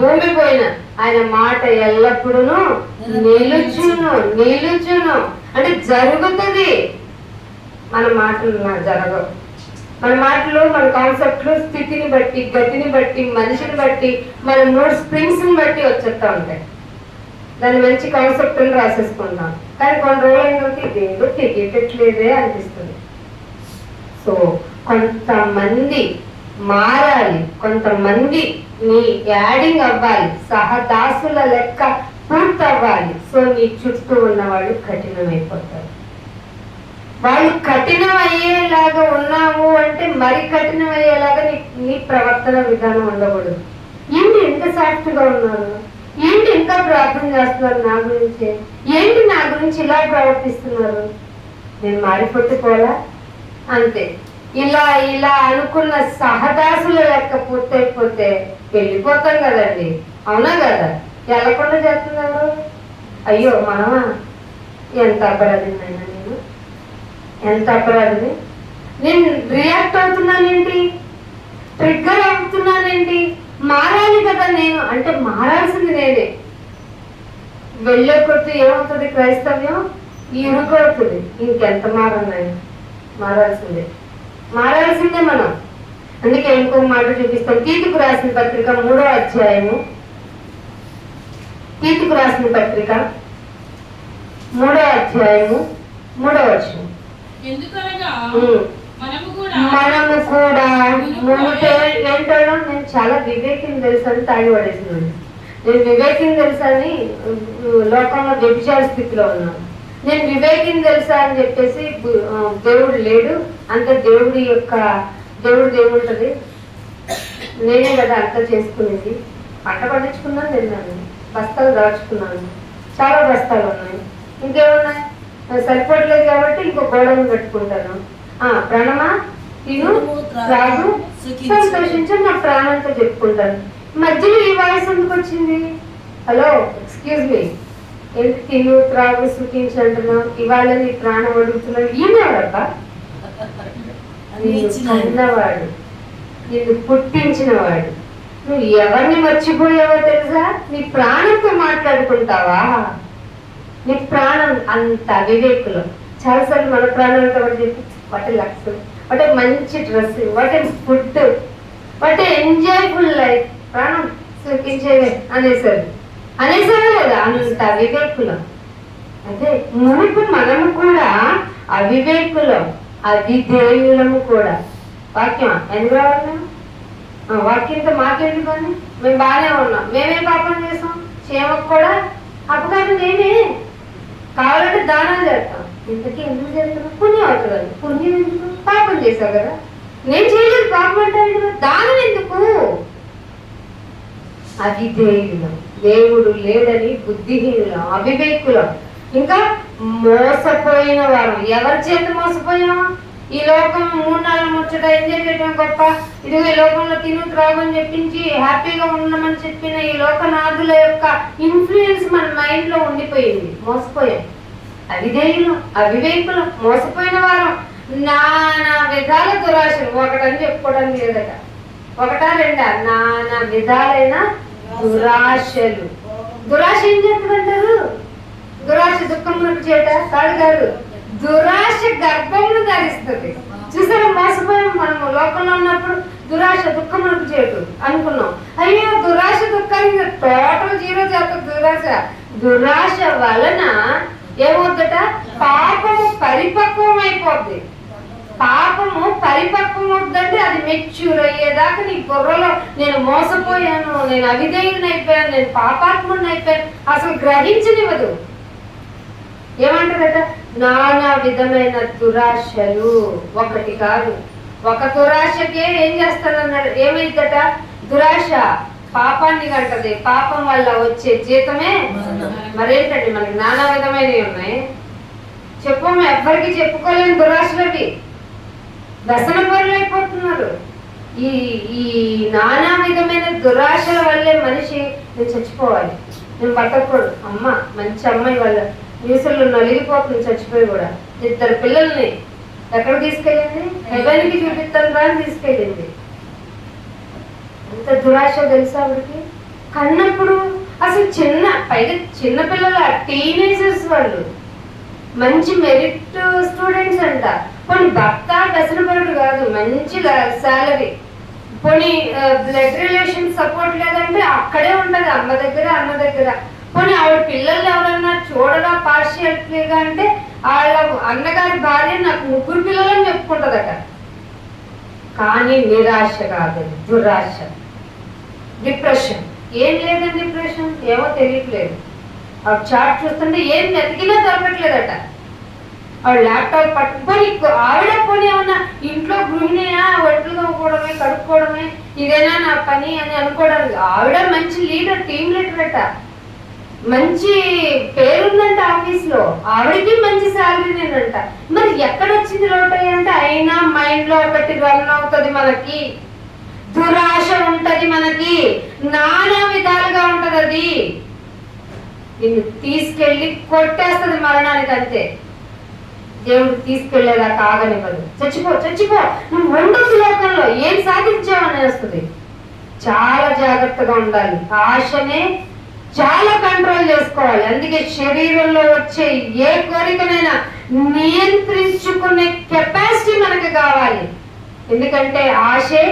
భూమి పోయినా ఆయన మాట ఎల్లప్పుడూ నిలుచును. అంటే జరుగుతుంది. మన మాటలు జరగవు. మన మాటలు, మన కాన్సెప్ట్లు స్థితిని బట్టి, గతిని బట్టి, మనిషిని బట్టి, మన మూడ్ స్ప్రింగ్స్ ని బట్టి వచ్చేస్తా ఉంటాయి. దాన్ని మంచి కాన్సెప్ట్లు రాసేసుకుంటాం. కానీ కొన్ని రోజులైనకి ఇదేంటో తెలియట్లేదే అనిపిస్తుంది. సో కొంతమంది మారాలి, కొంతమంది నీ యాడింగ్ అవ్వాలి, సహదాసుల లెక్క పూర్తవ్వాలి. సో నీ చుట్టూ ఉన్నవాళ్ళు కఠినమైపోతారు. వాళ్ళు కఠినం అయ్యేలాగా ఉన్నాము అంటే మరి కఠినం అయ్యేలాగా నీ ప్రవర్తన విధానం ఉండకూడదు. ఏంటి ఎంత సాఫ్ట్ గా ఉన్నారు, ఏంటి ఇంకా ప్రార్థన చేస్తున్నారు నా గురించి, ఏంటి నా గురించి ఇలా ప్రవర్తిస్తున్నారు, నేను మారిపోతే పోలా అంతే. ఇలా ఇలా అనుకున్న సహదాసుల లెక్క పూర్తయిపోతే వెళ్ళిపోతాం కదండి. అవునా కదా? వెళ్ళకుండా చేస్తున్నారు. అయ్యో మనమా, ఎంత అపరాధినైనా నేను, ఎంత అపరాధిని. నేను రియాక్ట్ అవుతున్నానేంటి, ట్రిగ్గర్ అవుతున్నానేంటి, మారాలి కదా నేను. అంటే మారాల్సింది నేనే. వెళ్ళే కొద్ది ఏమవుతుంది క్రైస్తవ్యం? ఇరుకవుతుంది. ఇంకెంత మారన్నాయి, మారాల్సిందే మనం. అందుకే ఇంకో మాట చూపిస్తాం. తీతుకు రాసిన పత్రిక 3వ అధ్యాయము, తీతుకు రాసిన పత్రిక 3వ అధ్యాయము 3వ వచనం. ఎందుకనగా మనము కూడా ఏంటో నేను చాలా వివేకం తెలుసని తాగి పడేసినాను. నేను వివేకం తెలుసని లోకంలో వ్యభిచార స్థితిలో ఉన్నాను. నేను వివేకం తెలుసా అని చెప్పేసి దేవుడు లేడు, అంత దేవుడు ఏముంటది, నేనే కదా అంతా చేసుకునేది. పంట పండించుకున్నాను, తిన్నాను, బస్తాలు దాచుకున్నాను, చాలా బస్తాలు ఉన్నాయి, ఇంకేమున్నాయి, సరిపోవట్లేదు కాబట్టి ఇంకో గోడను కట్టుకుంటాను. ప్రాణమా తిను, త్రాగు, సంతోషించు, నా ప్రాణంతో చెప్పుకుంటాను. మధ్యలో ఈ వాయిస్ ఎందుకు వచ్చింది? హలో, ఎక్స్క్యూజ్ మీ, ఎందుకు తిను, త్రాగు, సుఖించు అంటున్నావు? ఇవాళ నీ ప్రాణం అడుగుతున్నావు. ఈయనెవరబ్బా? కన్నవాడు, నిన్ను పుట్టించిన వాడు. నువ్వు ఎవరిని మర్చిపోయావో తెలుసా? నీ ప్రాణంతో మాట్లాడుకుంటావా? నీ ప్రాణం అంత అవివేకులు. చాలాసార్లు మన ప్రాణాలతో కూడా చెప్పి వాటి లక్ష్యం, వాటి మంచి డ్రెస్, వాటి ఫుడ్, వాటి ఎంజాయ్ఫుల్ లైఫ్, ప్రాణం సుఖించేవే అనేసారు లేదా? అంత అవివేకులం. అదే మునుపు మనము కూడా అవివేకులం, అవిధేయులము కూడా. వాక్యం ఎందుకు రావాలి? వాక్యంతో మాకెందుకు అని? మేము బాగానే ఉన్నాం, మేమే పాపం చేసాం, క్షేమకు కూడా అపకారం నేనే. కావాలంటే దానాలు చేస్తాం. ఇంతకీ ఎందుకు చేస్తున్నాం? పుణ్యం అవుతుంది. పుణ్యం ఎందుకు? పాపం చేశావు కదా. నేను చేయలేదు పాపం అంటే దానం ఎందుకు? అవిధేయులం, దేవుడు లేడని బుద్ధిహీనులం, అవివేకులం, ఇంకా మోసపోయిన వారు. ఎవరి చేత మోసపోయాం? ఈ లోకం 3-4 ముచ్చట ఎంజాయ్ చేయడం గొప్ప, ఇదిగో ఈ లోకంలో తిను త్రాగు అని చెప్పించి హ్యాపీగా ఉండమని చెప్పిన ఈ లోకనాథుల యొక్క ఇన్ఫ్లుయెన్స్ మన మైండ్ లో ఉండిపోయింది. మోసపోయాం, అవిధేయులం, అవివేకులం, మోసపోయిన వారు. నానా విధాల దురాశలు, ఒకటని చెప్పుకోవడానికి లేదట, ఒకటా రెండా, నానా విధాలైన దురాశలు. దురాశ ఏం చేస్తుందంటారు? దురాశ దుఃఖములకు చేట కాదు, దురాశ గర్భమును ధరిస్తుంది. చూసారా, మోసపోయాం మనము. లోకంలో ఉన్నప్పుడు దురాశ దుఃఖములకు చేటు అనుకున్నాం. అయ్యో, దురాశ దుఃఖానికి టోటల్ 0 చేస్తుంది. దురాశ వలన ఏమవుద్దట? పాపము పరిపక్వం అయిపోద్ది. పాపము పరిపక్వం అవుద్దంటే అది మెచ్యూర్ అయ్యేదాకా నీ బుర్రలో నేను మోసపోయాను, నేను అవిధేయుని అయిపోయాను, నేను పాపాత్ముడిని అయిపోయాను అసలు గ్రహించనివ్వదు. ఏమంటారట? నానా విధమైన దురాశలు. ఒకటి కాదు, ఒక దురాశకే ఏం చేస్తానన్నాడు? ఏమైందట? దురాశ పాపాన్ని కంటది, పాపం వల్ల వచ్చే జీతమే మరేంటండి? మనకి నానా విధమైనవి ఉన్నాయి, చెప్పము, ఎవ్వరికి చెప్పుకోలేని దురాశలవి. వ్యసన పరులు అయిపోతున్నారు. ఈ నానా విధమైన దురాశల వల్లే మనిషి నేను చచ్చిపోవాలి, నేను బతకూడదు. అమ్మ మంచి అమ్మాయి వల్ల న్యూస్లో నలిగిపోతుంది, చచ్చిపోయి కూడా 2 పిల్లల్ని ఎక్కడ తీసుకెళ్ళింది? హెవెన్కి చూపిస్తాను రా అని తీసుకెళ్ళింది. అంత దురాశ తెలుసా ఆవిడకి. కన్నప్పుడు అసలు పైగా చిన్నపిల్లల టీనేజర్స్ వాళ్ళు, మంచి మెరిట్ స్టూడెంట్స్ అంట. పోనీ భర్త వ్యసనపరుడు కాదు, మంచి శాలరీ, పోనీ బ్లడ్ రిలేషన్ సపోర్ట్ లేదంటే అక్కడే ఉంటది అమ్మ దగ్గర, అన్న దగ్గర. పోనీ ఆవిడ పిల్లల్ని ఎవరన్నా చూడగా పార్షియాలిటీగా అంటే వాళ్ళ అన్నగారి భార్య నాకు 3 పిల్లలని చెప్పుకుంటదట. కానీ నిరాశ కాదు, దురాశ, డిప్రెషన్. ఏం లేదండి డిప్రెషన్, ఏమో తెలియట్లేదు. ఆవిడ చాట్ చూస్తుంటే ఏం వెతికినా దొరకట్లేదట. ఆవిడ ల్యాప్టాప్ పట్టుకొని ఆవిడ పోనీ ఏమన్నా ఇంట్లో గృహిణియా, ఒంట్లు తోముకోవడమే, కడుక్కోవడమే ఇదేనా నా పని అని అనుకోవడానికి. ఆవిడ మంచి లీడర్, టీం లీడర్ అట, మంచి పేరుందంట ఆఫీస్ లో, ఆవిడకి మంచి శాలరీనేనంట. మరి ఎక్కడ వచ్చింది లోటయ్య అంటే, అయినా మైండ్ లో ఒకటి రన్ అవుతుంది మనకి, దురాశ ఉంటది మనకి, నానా విధాలుగా ఉంటది. అది నిన్ను తీసుకెళ్ళి కొట్టేస్తుంది మరణానికి. అంతే, దేవుడు తీసుకెళ్లేదా కాగనివ్వదు. చచ్చిపో చచ్చిపో, నువ్వు ఉండొచ్చు లోకంలో, ఏం సాధించావని వస్తుంది. చాలా జాగ్రత్తగా ఉండాలి. ఆశనే చాలా కంట్రోల్ చేసుకోవాలి. అందుకే శరీరంలో వచ్చే ఏ కోరికనైనా నియంత్రించుకునే కెపాసిటీ మనకు కావాలి. ఎందుకంటే ఆశే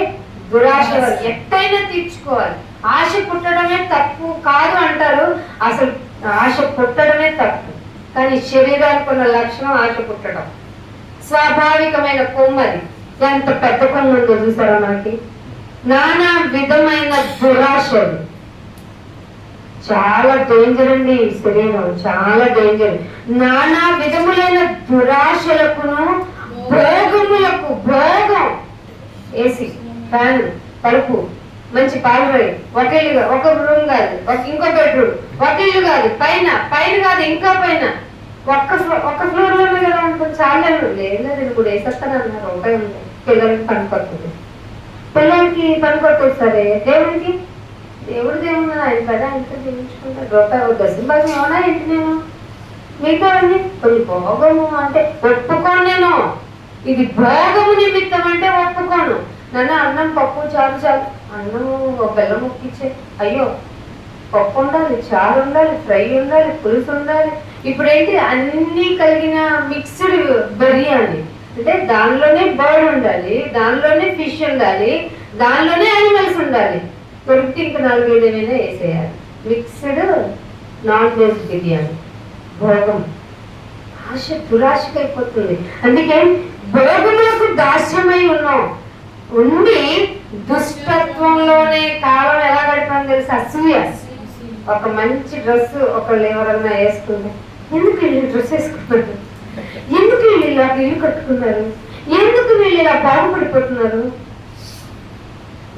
దురాశ ఎట్టయినా తీర్చుకోవాలి. ఆశ పుట్టడమే తప్పు కాదు అంటారు, అసలు ఆశ పుట్టడమే తప్పు. కానీ శరీరానికి ఉన్న లక్షణం ఆశ పుట్టడం. స్వాభావికమైన కొమ్మది, ఎంత పెద్ద కొమ్మ ఉందో చూసారా మనకి. నానా విధమైన దురాశలు చాలా డేంజర్ అండి. శరీరం చాలా డేంజర్. నానా విధములైన దురాశలకును భోగములకు, భోగం, ఏసీ, ఫ్యాన్, తలుపు, మంచి పాలరాయి, ఒక ఇల్లు, ఒక రూమ్ కాదు, ఇంకో బెడ్రూమ్, ఒక ఇల్లు కాదు, పైన కాదు ఇంకా పైన, ఒక్క ఫ్లోర్ లోనే కదా ఉంటుంది. చాలా లేదు కూడా వేసేస్తానన్నారు. ఒకటే ఉంది, పిల్లలకి పనికొస్తుంది, పిల్లలకి పనికొస్తుంది. సరే, దేవుడికి దేవుడు ఆయన కదా ఇంత జీవించుకుంటారు. రూపాయి దశం భాగం ఏమన్నా ఏంటి నేను మీతో అండి కొన్ని భోగము అంటే ఒప్పుకోను. నేను ఇది భోగము నిమిత్తం అంటే ఒప్పుకోను. నన్ను అన్నం, పప్పు, చారు, అన్నము ఒక బెల్లం ముక్కిచ్చే, అయ్యో పప్పు ఉండాలి, చారు ఉండాలి, ఫ్రై ఉండాలి, పులుసు ఉండాలి. ఇప్పుడు ఏంటి అన్ని కలిగిన మిక్స్డ్ బిర్యానీ అంటే దానిలోనే బర్డ్ ఉండాలి, దానిలోనే ఫిష్ ఉండాలి, దానిలోనే యానిమల్స్ ఉండాలి. దొరికితే ఇంకా 4-5 ఏమైనా వేసేయాలి. Mixed non veg biryani. భోగం, ఆశ దురాశకి అయిపోతుంది. అందుకే భోగములకు దాస్యమై ఉన్నాం. ఉండి దుష్టత్వంలోనే కాలం ఎలా గడిపాను తెలుసు. అసూయ. ఒక మంచి డ్రెస్ ఒకళ్ళు ఎవరన్నా వేసుకుంటే, ఎందుకు వీళ్ళు డ్రెస్ వేసుకున్నారు, ఎందుకు వీళ్ళు ఇలా ఇల్లు కట్టుకున్నారు, ఎందుకు వీళ్ళు ఇలా బాగుపడిపోతున్నారు.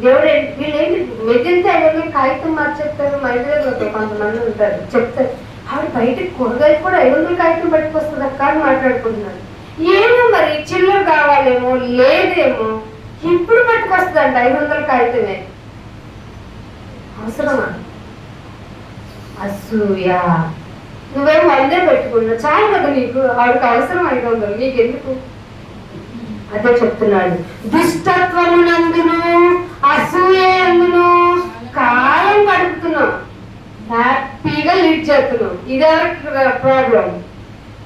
దేవుడు వీళ్ళేంటి మెదిలితే అయ్యో కాగితం మార్చేస్తారు. మా ఇంటి దగ్గర కొంతమంది ఉంటారు, చెప్తారు ఆవిడ బయటకు కూరగాయలు కూడా 500 కాగితం పట్టుకొస్తుంది అక్క అని మాట్లాడుకుంటున్నారు. ఏమో మరి చిల్లర కావాలేమో, లేదేమో, ఇప్పుడు పట్టుకొస్తుందంట 500 కాగితమే. అవసరమా? అసూయ. నువ్వేమో 100 పెట్టుకున్నావు, చాలు కదా నీకు, ఆవిడకి అవసరం 500, నీకెందుకు? అదే చెప్తున్నాడు. దుష్టత్వమునందును అసూయందును కాలం గడుపుతున్నాం, హ్యాపీగా లీడ్ చేస్తున్నాం. ఇదే ప్రాబ్లం.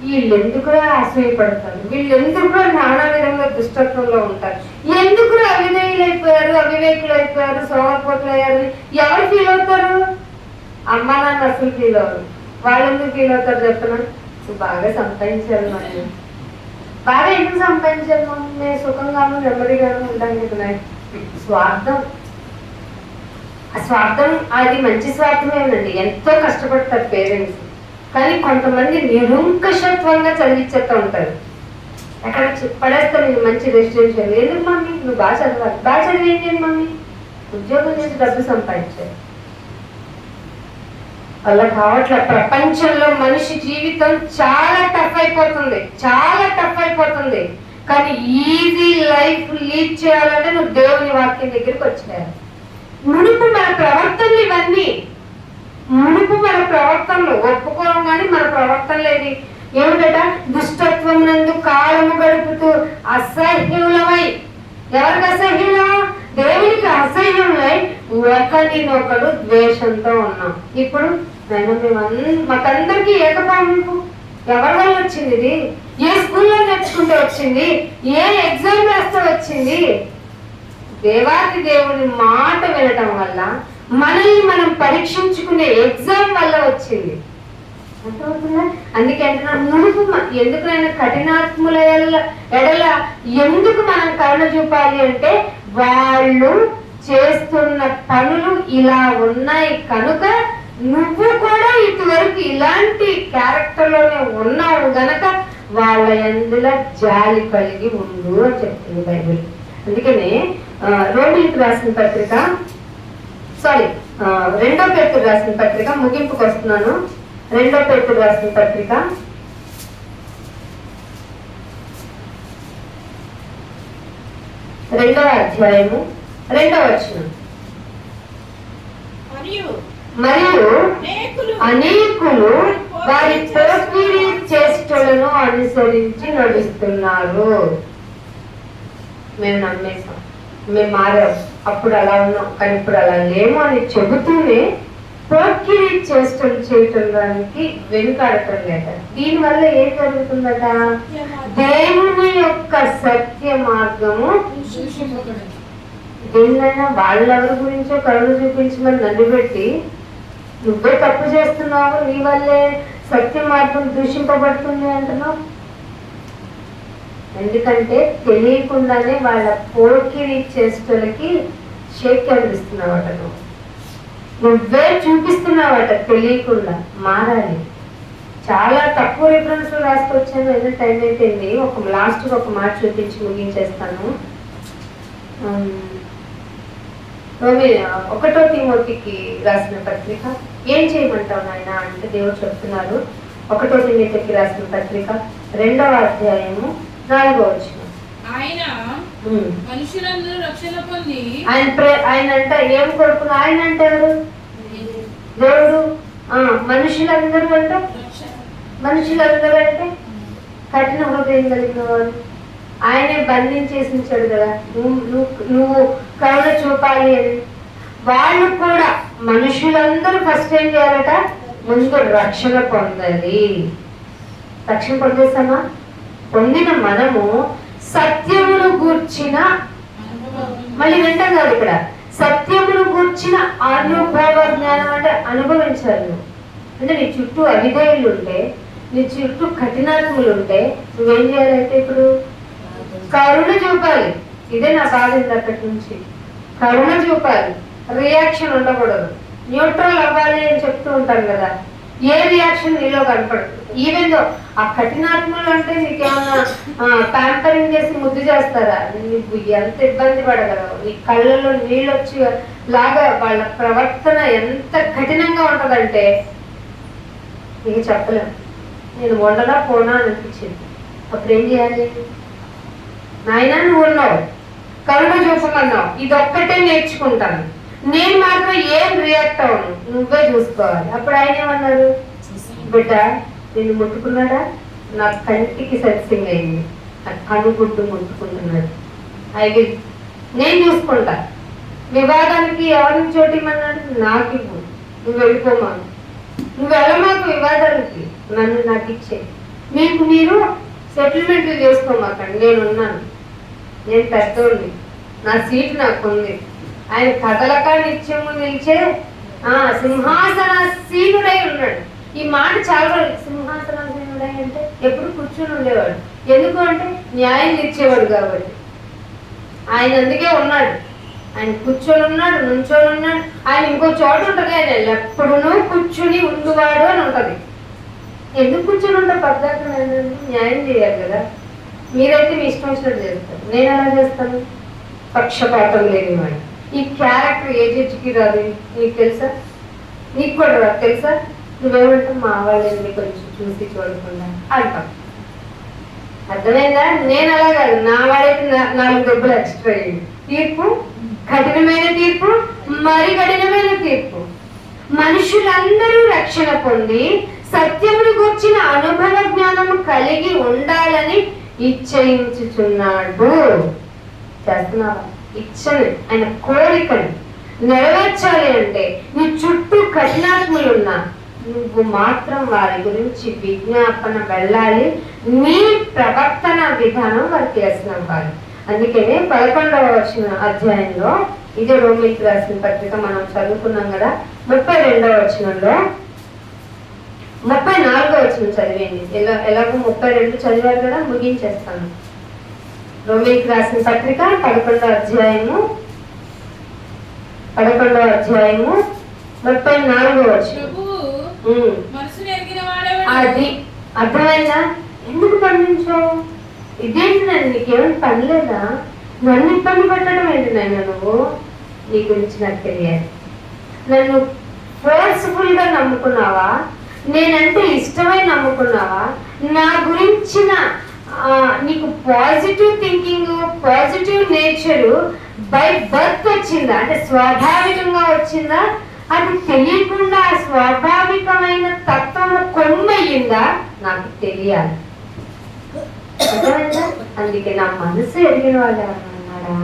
వీళ్ళెందుకురా అసూయపడతారు, వీళ్ళెందుకురా నానా విధంగా దుష్టత్వంలో ఉంటారు, ఎందుకు అవిధేయులైపోయారు, అవివేకులైపోయారు, సోమపోతులయ్యారు. ఎవరు ఫీల్ అవుతారు? అమ్మ నాన్న అసలు ఫీల్ అవ్వరు. వాళ్ళు ఎందుకు ఫీల్ అవుతారు చెప్తున్నా? బాగా సంపాదించారు, మనం బాగా ఎందుకు సంపాదించారు, మేము సుఖంగాను నెమ్మదిగాను ఉంటాను. స్వార్థం. ఆ స్వార్థం అది మంచి స్వార్థమేనండి. ఎంతో కష్టపడతారు పేరెంట్స్, కానీ కొంతమంది నిరుంకషత్వంగా చదివించేస్తూ ఉంటారు. అక్కడ పడేస్తా నేను మంచి రెసిడెన్షియల్. ఎందుకు మమ్మీ నువ్వు బాగా చదవాలి, బాగా చదివి ఏం చేయండి మమ్మీ, ఉద్యోగం చేసి డబ్బు సంపాదించారు. అలా కావట్లే. ప్రపంచంలో మనిషి జీవితం చాలా టఫ్ అయిపోతుంది, చాలా టఫ్ అయిపోతుంది. కానీ ఈజీ లైఫ్ లీడ్ చేయాలంటే నువ్వు దేవుని వాక్యం దగ్గరికి వచ్చేయాలి. మునుపు మన ప్రవర్తనలు ఇవన్నీ, మునుపు మన ప్రవర్తనలు ఒప్పుకోవడం, కానీ మన ప్రవర్తన లేదు. ఏమిటట? దుష్టత్వం నందు కాలము గడుపుతూ అసహ్యులమై. ఎవరికి అసహ్యులం? దేవునికి అసహ్యులమై ఒకరినొకడు ద్వేషంతో ఉన్నాం. ఇప్పుడు మాకందరికి ఏకపాయింపు ఎవరి వల్ల వచ్చింది? ఇది ఏ స్కూల్లో నేర్చుకుంటే వచ్చింది? ఏ ఎగ్జామ్ రాస్తే వచ్చింది? దేవాది దేవుని మాట వినటం వల్ల, మనల్ని మనం పరీక్షించుకునే ఎగ్జామ్ వల్ల వచ్చింది. అర్థమవుతుందా? అందుకే అంటున్నాను, మునుపు ఎందుకైనా కఠినాత్ముల ఎడల ఎందుకు మనం కరుణ చూపాలి అంటే, వాళ్ళు చేస్తున్న పనులు ఇలా ఉన్నాయి కనుక నువ్వు కూడా ఇటువరకు ఇలాంటి క్యారెక్టర్లోనే ఉన్నావు గనక వాళ్ళ ఎందులో జాలి కలిగి ఉండు అని చెప్తుంది బైబిల్. అందుకనే రోమిలికి రాసిన పత్రిక, రెండో పేతురు రాసిన పత్రిక, ముగింపుకు వస్తున్నాను. రెండో పేతురు రాసిన పత్రిక 2వ అధ్యాయము 2వ వచనం. మరియు అనేకులు వారి పోకిరీ చేష్టలను అనుసరించి నడుస్తున్నారు. మేము నమ్మేసాం, మేము మారాం, అప్పుడు అలా ఉన్నాం కానీ ఇప్పుడు అలా లేము అని చెబుతూనే పోకిరీ చేష్టలు చేయటానికి వెనుకాడటం లేదు. దీనివల్ల ఏం జరుగుతుందట? దేవుని యొక్క సత్య మార్గము దేన్నైనా వాళ్ళెవరి గురించో కరుణ చూపించమని నన్ను పెట్టి, నువ్వే తప్పు చేస్తున్నావు, నీ వల్లే సత్య మార్గం దూషింపబడుతుంది అంటున్నావు. ఎందుకంటే తెలియకుండానే వాళ్ళ పోకిరీ చేష్టలకి షేక్ అందిస్తున్నావట. నువ్వే చూపిస్తున్నావట తెలియకుండా. మారాలి. చాలా తక్కువ రిఫరెన్స్ రాసుకొచ్చాను, ఏదో టైం అయిపోయింది. లాస్ట్ ఒక మాట చూపించి ముగించేస్తాను. 1 తిమోతికి రాసిన పత్రిక. ఏం చేయమంటావు నాయన అంటే దేవుడు చెప్తున్నారు. 1 తిమోతికి రాసిన పత్రిక 2వ అధ్యాయము 4వ వచనం. ఆయన మనుషులందరూ రక్షణ పొంది ఆయన అంటే ఏం కొడుకును? ఆయన అంటే ఎవరు? దేవుడు. మనుషులందరూ అంటే కఠిన హృదయం కలిగిన వారు. ఆయనే బంధించేసి ఉంచాడు కదా, నువ్వు కరుణ చూపాలి అని. వాళ్ళు కూడా మనుషులందరూ ఫస్ట్ ఏం చేయాలట? ముందు రక్షణ పొందాలి. రక్షణ పొందేసామా? పొందిన మనము సత్యమును గూర్చిన, మళ్ళీ వింటాం కాదు ఇక్కడ, సత్యమును గూర్చిన అనుభవ జ్ఞానం అంటే అనుభవించాలి. అంటే నీ చుట్టూ అవిధేయులు ఉంటే, నీ చుట్టూ కఠినాత్ములు ఉంటే నువ్వేం చేయాలంటే ఇప్పుడు కరుణ చూపాలి. ఇదే నా బాధ అక్కడి నుంచి. కరుణ చూపాలి, రియాక్షన్ ఉండకూడదు. న్యూట్రల్ అవ్వాలి అని చెప్తూ ఉంటాను కదా, ఏ రియాక్షన్ నీలో కనపడదు. ఈవెన్ ఆ కఠినాత్మలు అంటే నీకేమన్నా ప్యాంపరింగ్ చేసి ముద్దు చేస్తారా? నీకు ఎంత ఇబ్బంది పడగలవు. నీ కళ్ళల్లో నీళ్ళు వచ్చి లాగా వాళ్ళ ప్రవర్తన ఎంత కఠినంగా ఉంటుందంటే నీకు చెప్పలేము. నేను వండలా పోనా అనిపించింది. అప్పుడు ఏం చేయాలి? నాయన నువ్వు ఉన్నావు, కరుణ చూపమన్నావు, ఇదొక్కటే నేర్చుకుంటాను, నేను మాత్రం ఏం రియాక్ట్ అవ్వను, నువ్వే చూసుకోవాలి. అప్పుడు ఆయన ఏమన్నారు? బిడ్డ నిన్ను ముట్టుకున్నాడా? నా కంటికి సెన్సింగ్ అయింది, నా కనుగుడ్డు ముట్టుకుంటున్నాడు, నేను చూసుకుంటా. వివాదానికి ఎవరిని చోటిమన్నాడు? నాకు ఇవ్వు, నువ్వు వెళ్ళిపోమాను, నువ్వు వెళ్ళమాకు వివాదానికి, నాకు ఇచ్చే. మీరు సెటిల్మెంట్లు చేసుకోమాకండి, నేనున్నాను, నేను పెద్దోడిని, నా సీట్ నాకుంది. ఆయన కదలక నిత్యము నిలిచే సింహాసనాసీనుడై ఉన్నాడు. ఈ మాట చాలా సింహాసనాసీనుడై అంటే ఎప్పుడు కూర్చొని ఉండేవాడు. ఎందుకు అంటే న్యాయం తీర్చేవాడు కాబట్టి. ఆయన అందుకే ఉన్నాడు. ఆయన కూర్చొని ఉన్నాడు, నుంచొని ఉన్నాడు. ఆయన ఇంకో చోట ఉంటుంది, ఆయన ఎప్పుడునూ కూర్చుని ఉండువాడు అని ఉంటుంది. ఎందుకు కూర్చొని ఉంటా? పద్ధతి న్యాయం చేయాలి కదా. మీరైతే మీ ఇష్టం వచ్చినట్టు చేస్తారు, నేను ఎలా చేస్తాను? పక్షపాతం లేనివాడు. ఈ క్యారెక్టర్ ఏ జడ్జికి రాదు. నీకు తెలుసా? నీకు కూడా రాదు తెలుసా? నువ్వేమంటావు? మా వాళ్ళని కొంచెం చూసి చూడకుండా అంటాం. అర్థమైందా? నేను అలా కాదు, నా వాడైతే 4 దెబ్బలు ఎక్స్ట్రా అయ్యింది. తీర్పు కఠినమైన తీర్పు, మరి కఠినమైన తీర్పు. మనుషులందరూ రక్షణ పొంది సత్యమును గూర్చిన అనుభవ జ్ఞానము కలిగి ఉండాలని ఇచ్చయించుచున్నాడు. చేస్తున్నావా? ఇచ్చని, ఆయన కోరికని. నెరవేర్చాలి అంటే నీ చుట్టూ కఠినాత్ములు ఉన్నా నువ్వు మాత్రం వారి గురించి విజ్ఞాపన వెళ్ళాలి. నీ ప్రవర్తన విధానం వారికి అవ్వాలి. అందుకనే 11వ అధ్యాయంలో ఇదే రోమిలకు రాసిన పత్రిక మనం చదువుకున్నాం కదా, 32వ వచనంలో 34వ వచనం చదివేయండి. ఎలాగో 32 చదివారు కదా, ముగించేస్తాను. రోమిలకు రాసిన పత్రిక 11వ అధ్యాయము 34వ వచనం. అది అర్థమైందా? ఎందుకు పండించావు? ఇదేంటి నన్ను, నీకేమైనా పని లేదా? నన్ను ఇబ్బంది పెట్టడం ఏంటి నాయన? నువ్వు నీ గురించి నాకు తెలియాలి. నన్ను ఫోర్స్ఫుల్ గా నమ్ముకున్నావా? నేనంటే ఇష్టమై నమ్ముకున్నావా? నా గురించిన నీకు positive thinking, positive nature by birth వచ్చిందా? అంటే స్వాభావికంగా వచ్చిందా? అది తెలియకుండా స్వాభావికమైన తత్వం కొమ్మయ్యిందా? నాకు తెలియాలి. అందుకే నా మనసు ఎరిగిన వాళ్ళు ఎవరన్నాడా?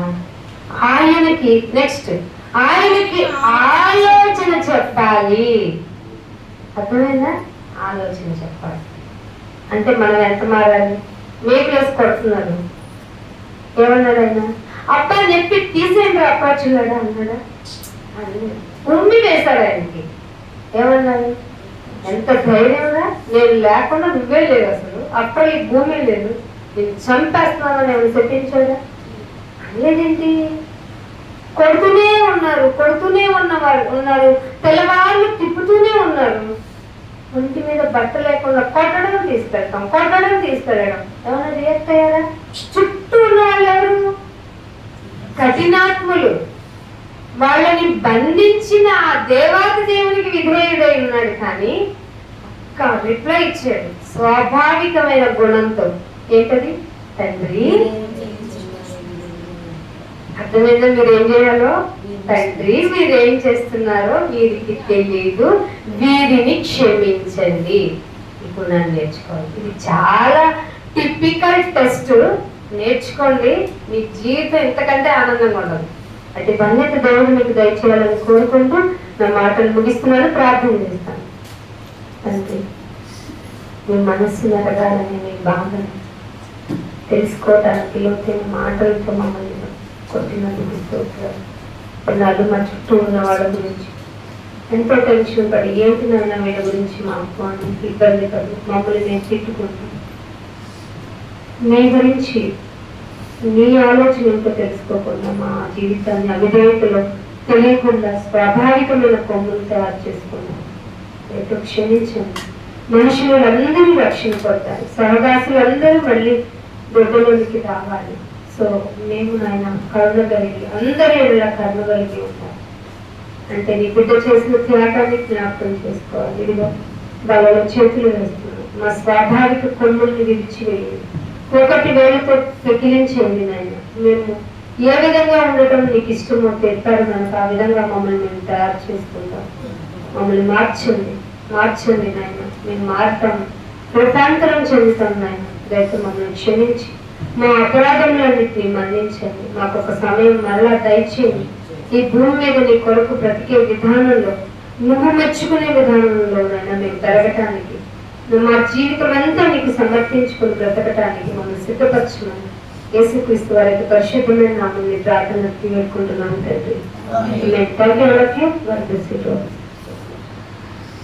ఆయనకి నెక్స్ట్ ఆయనకి ఆలోచన చెప్పాలి. అర్థమైందా? ఆలోచన చెప్పాలి అంటే మనం ఎంత మారాలి? మేకులేసి కొడుతున్నారు, ఏమన్నాడు ఆయన? అబ్బాయి చెప్పి తీసేయండి అప్పాచున్నాడా అన్నాడా? ఉమ్మి వేశాడు ఆయనకి. ఏమన్నాడు? ఎంత ధైర్యంగా, నేను లేకుండా నువ్వే లేదు, అసలు అప్పుడు ఈ భూమి లేదు, నేను చంపేస్తున్నానని ఏమైనా చెప్పించాడా? లేదేంటి? కొడుతూనే ఉన్నారు, తెల్లవాళ్ళు తిప్పుతూనే ఉన్నారు. ఒంటి మీద బట్ట లేకుండా కొట్టడం తీసుకెళ్ళడం ఏమైనా రియాక్ట్ అయ్యారా? చుట్టూ ఉన్న వాళ్ళు ఎవరు? కఠినాత్ములు. వాళ్ళని బంధించిన ఆ దేవాది దేవునికి విధేయుడై ఉన్నాడు, కానీ రిప్లై ఇచ్చాడు స్వాభావికమైన గుణంతో. ఏంటది? తండ్రి. అర్థమైందా? మీరేం చేయాలో? తండ్రి, మీరేం చేస్తున్నారో వీరికి తెలియదు, వీరిని క్షమించండి. ఇప్పుడు నన్ను నేర్చుకోవాలి. ఇది చాలా టిపికల్ టెస్ట్. నేర్చుకోండి, మీ జీవితం ఇంతకంటే ఆనందంగా ఉండదు. అంటే ధన్యత దేవుడు మీకు దయచేయాలని కోరుకుంటూ నా మాటలు ముగిస్తున్నాను, ప్రార్థన చేస్తాను. అంతే, మీ మనస్సు ఎరగాలని, మీ బాధను తెలుసుకోవడానికి లోతైన మాటలతో మమ్మల్ని కొట్టినందుకు స్తోత్రాలు. కొన్నాళ్ళు మా చుట్టూ ఉన్న వాళ్ళ గురించి ఎంతో టెన్షన్ పడి, ఏంటి నాయన వీళ్ళ గురించి మాకు అని ఇబ్బంది పడి మమ్మల్ని నేను తిట్టుకుంటాను. మీ గురించి నీ ఆలోచన ఎంతో తెలుసుకోకుండా మా జీవితాన్ని అవిధేయతలో తెలియకుండా స్వాభావికమైన కొమ్ములు తయారు చేసుకున్నాం. ఎంతో క్షమించండి. మనుషులందరూ రక్షణ పొందాలి, సహవాసులందరూ మళ్ళీ దొడ్డలోనికి రావాలి. సో మేము నాయన కరుణ కలిగి, అందరూ ఇలా కరుణ కలిగి ఉంటాం. అంటే నీ బిడ్డ చేసిన త్యాగాన్ని జ్ఞాపకం చేసుకోవాలి. ఇదిగో వాళ్ళలో చేతులు వేస్తున్నాం. మా స్వాభావిక కొమ్ముల్ని విడిచివేయండి, ఒకటి వేలతో పెకిలించేయండి నాయన. మేము ఏ విధంగా ఉండటం నీకు ఇష్టమో తెప్పారు మనకు, ఆ విధంగా మమ్మల్ని మేము తయారు చేసుకుంటాం. మమ్మల్ని మార్చండి నాయన. మేము మారుతాం, రూపాంతరం చెందుతాం నాయన. దయతో మమ్మల్ని క్షమించి మా అపరాధములన్నింటినీ మన్నించండి. మాకు ఒక సమయం మరలా దయచేయండి. ఈ భూమి మీద నీ కొరకు బ్రతికే విధానంలో, నువ్వు మెచ్చుకునే విధానంలోనైనా మేము పెరగటానికి, మా జీవితం అంతా నీకు సమర్పించుకుని బ్రతకటానికి మమ్మల్ని సిద్ధపరచమని యేసుక్రీస్తు వారికి పరిశుద్ధమైన నామమున ప్రార్థన వేడుకుంటున్నాను తండ్రి. థాంక్యూ.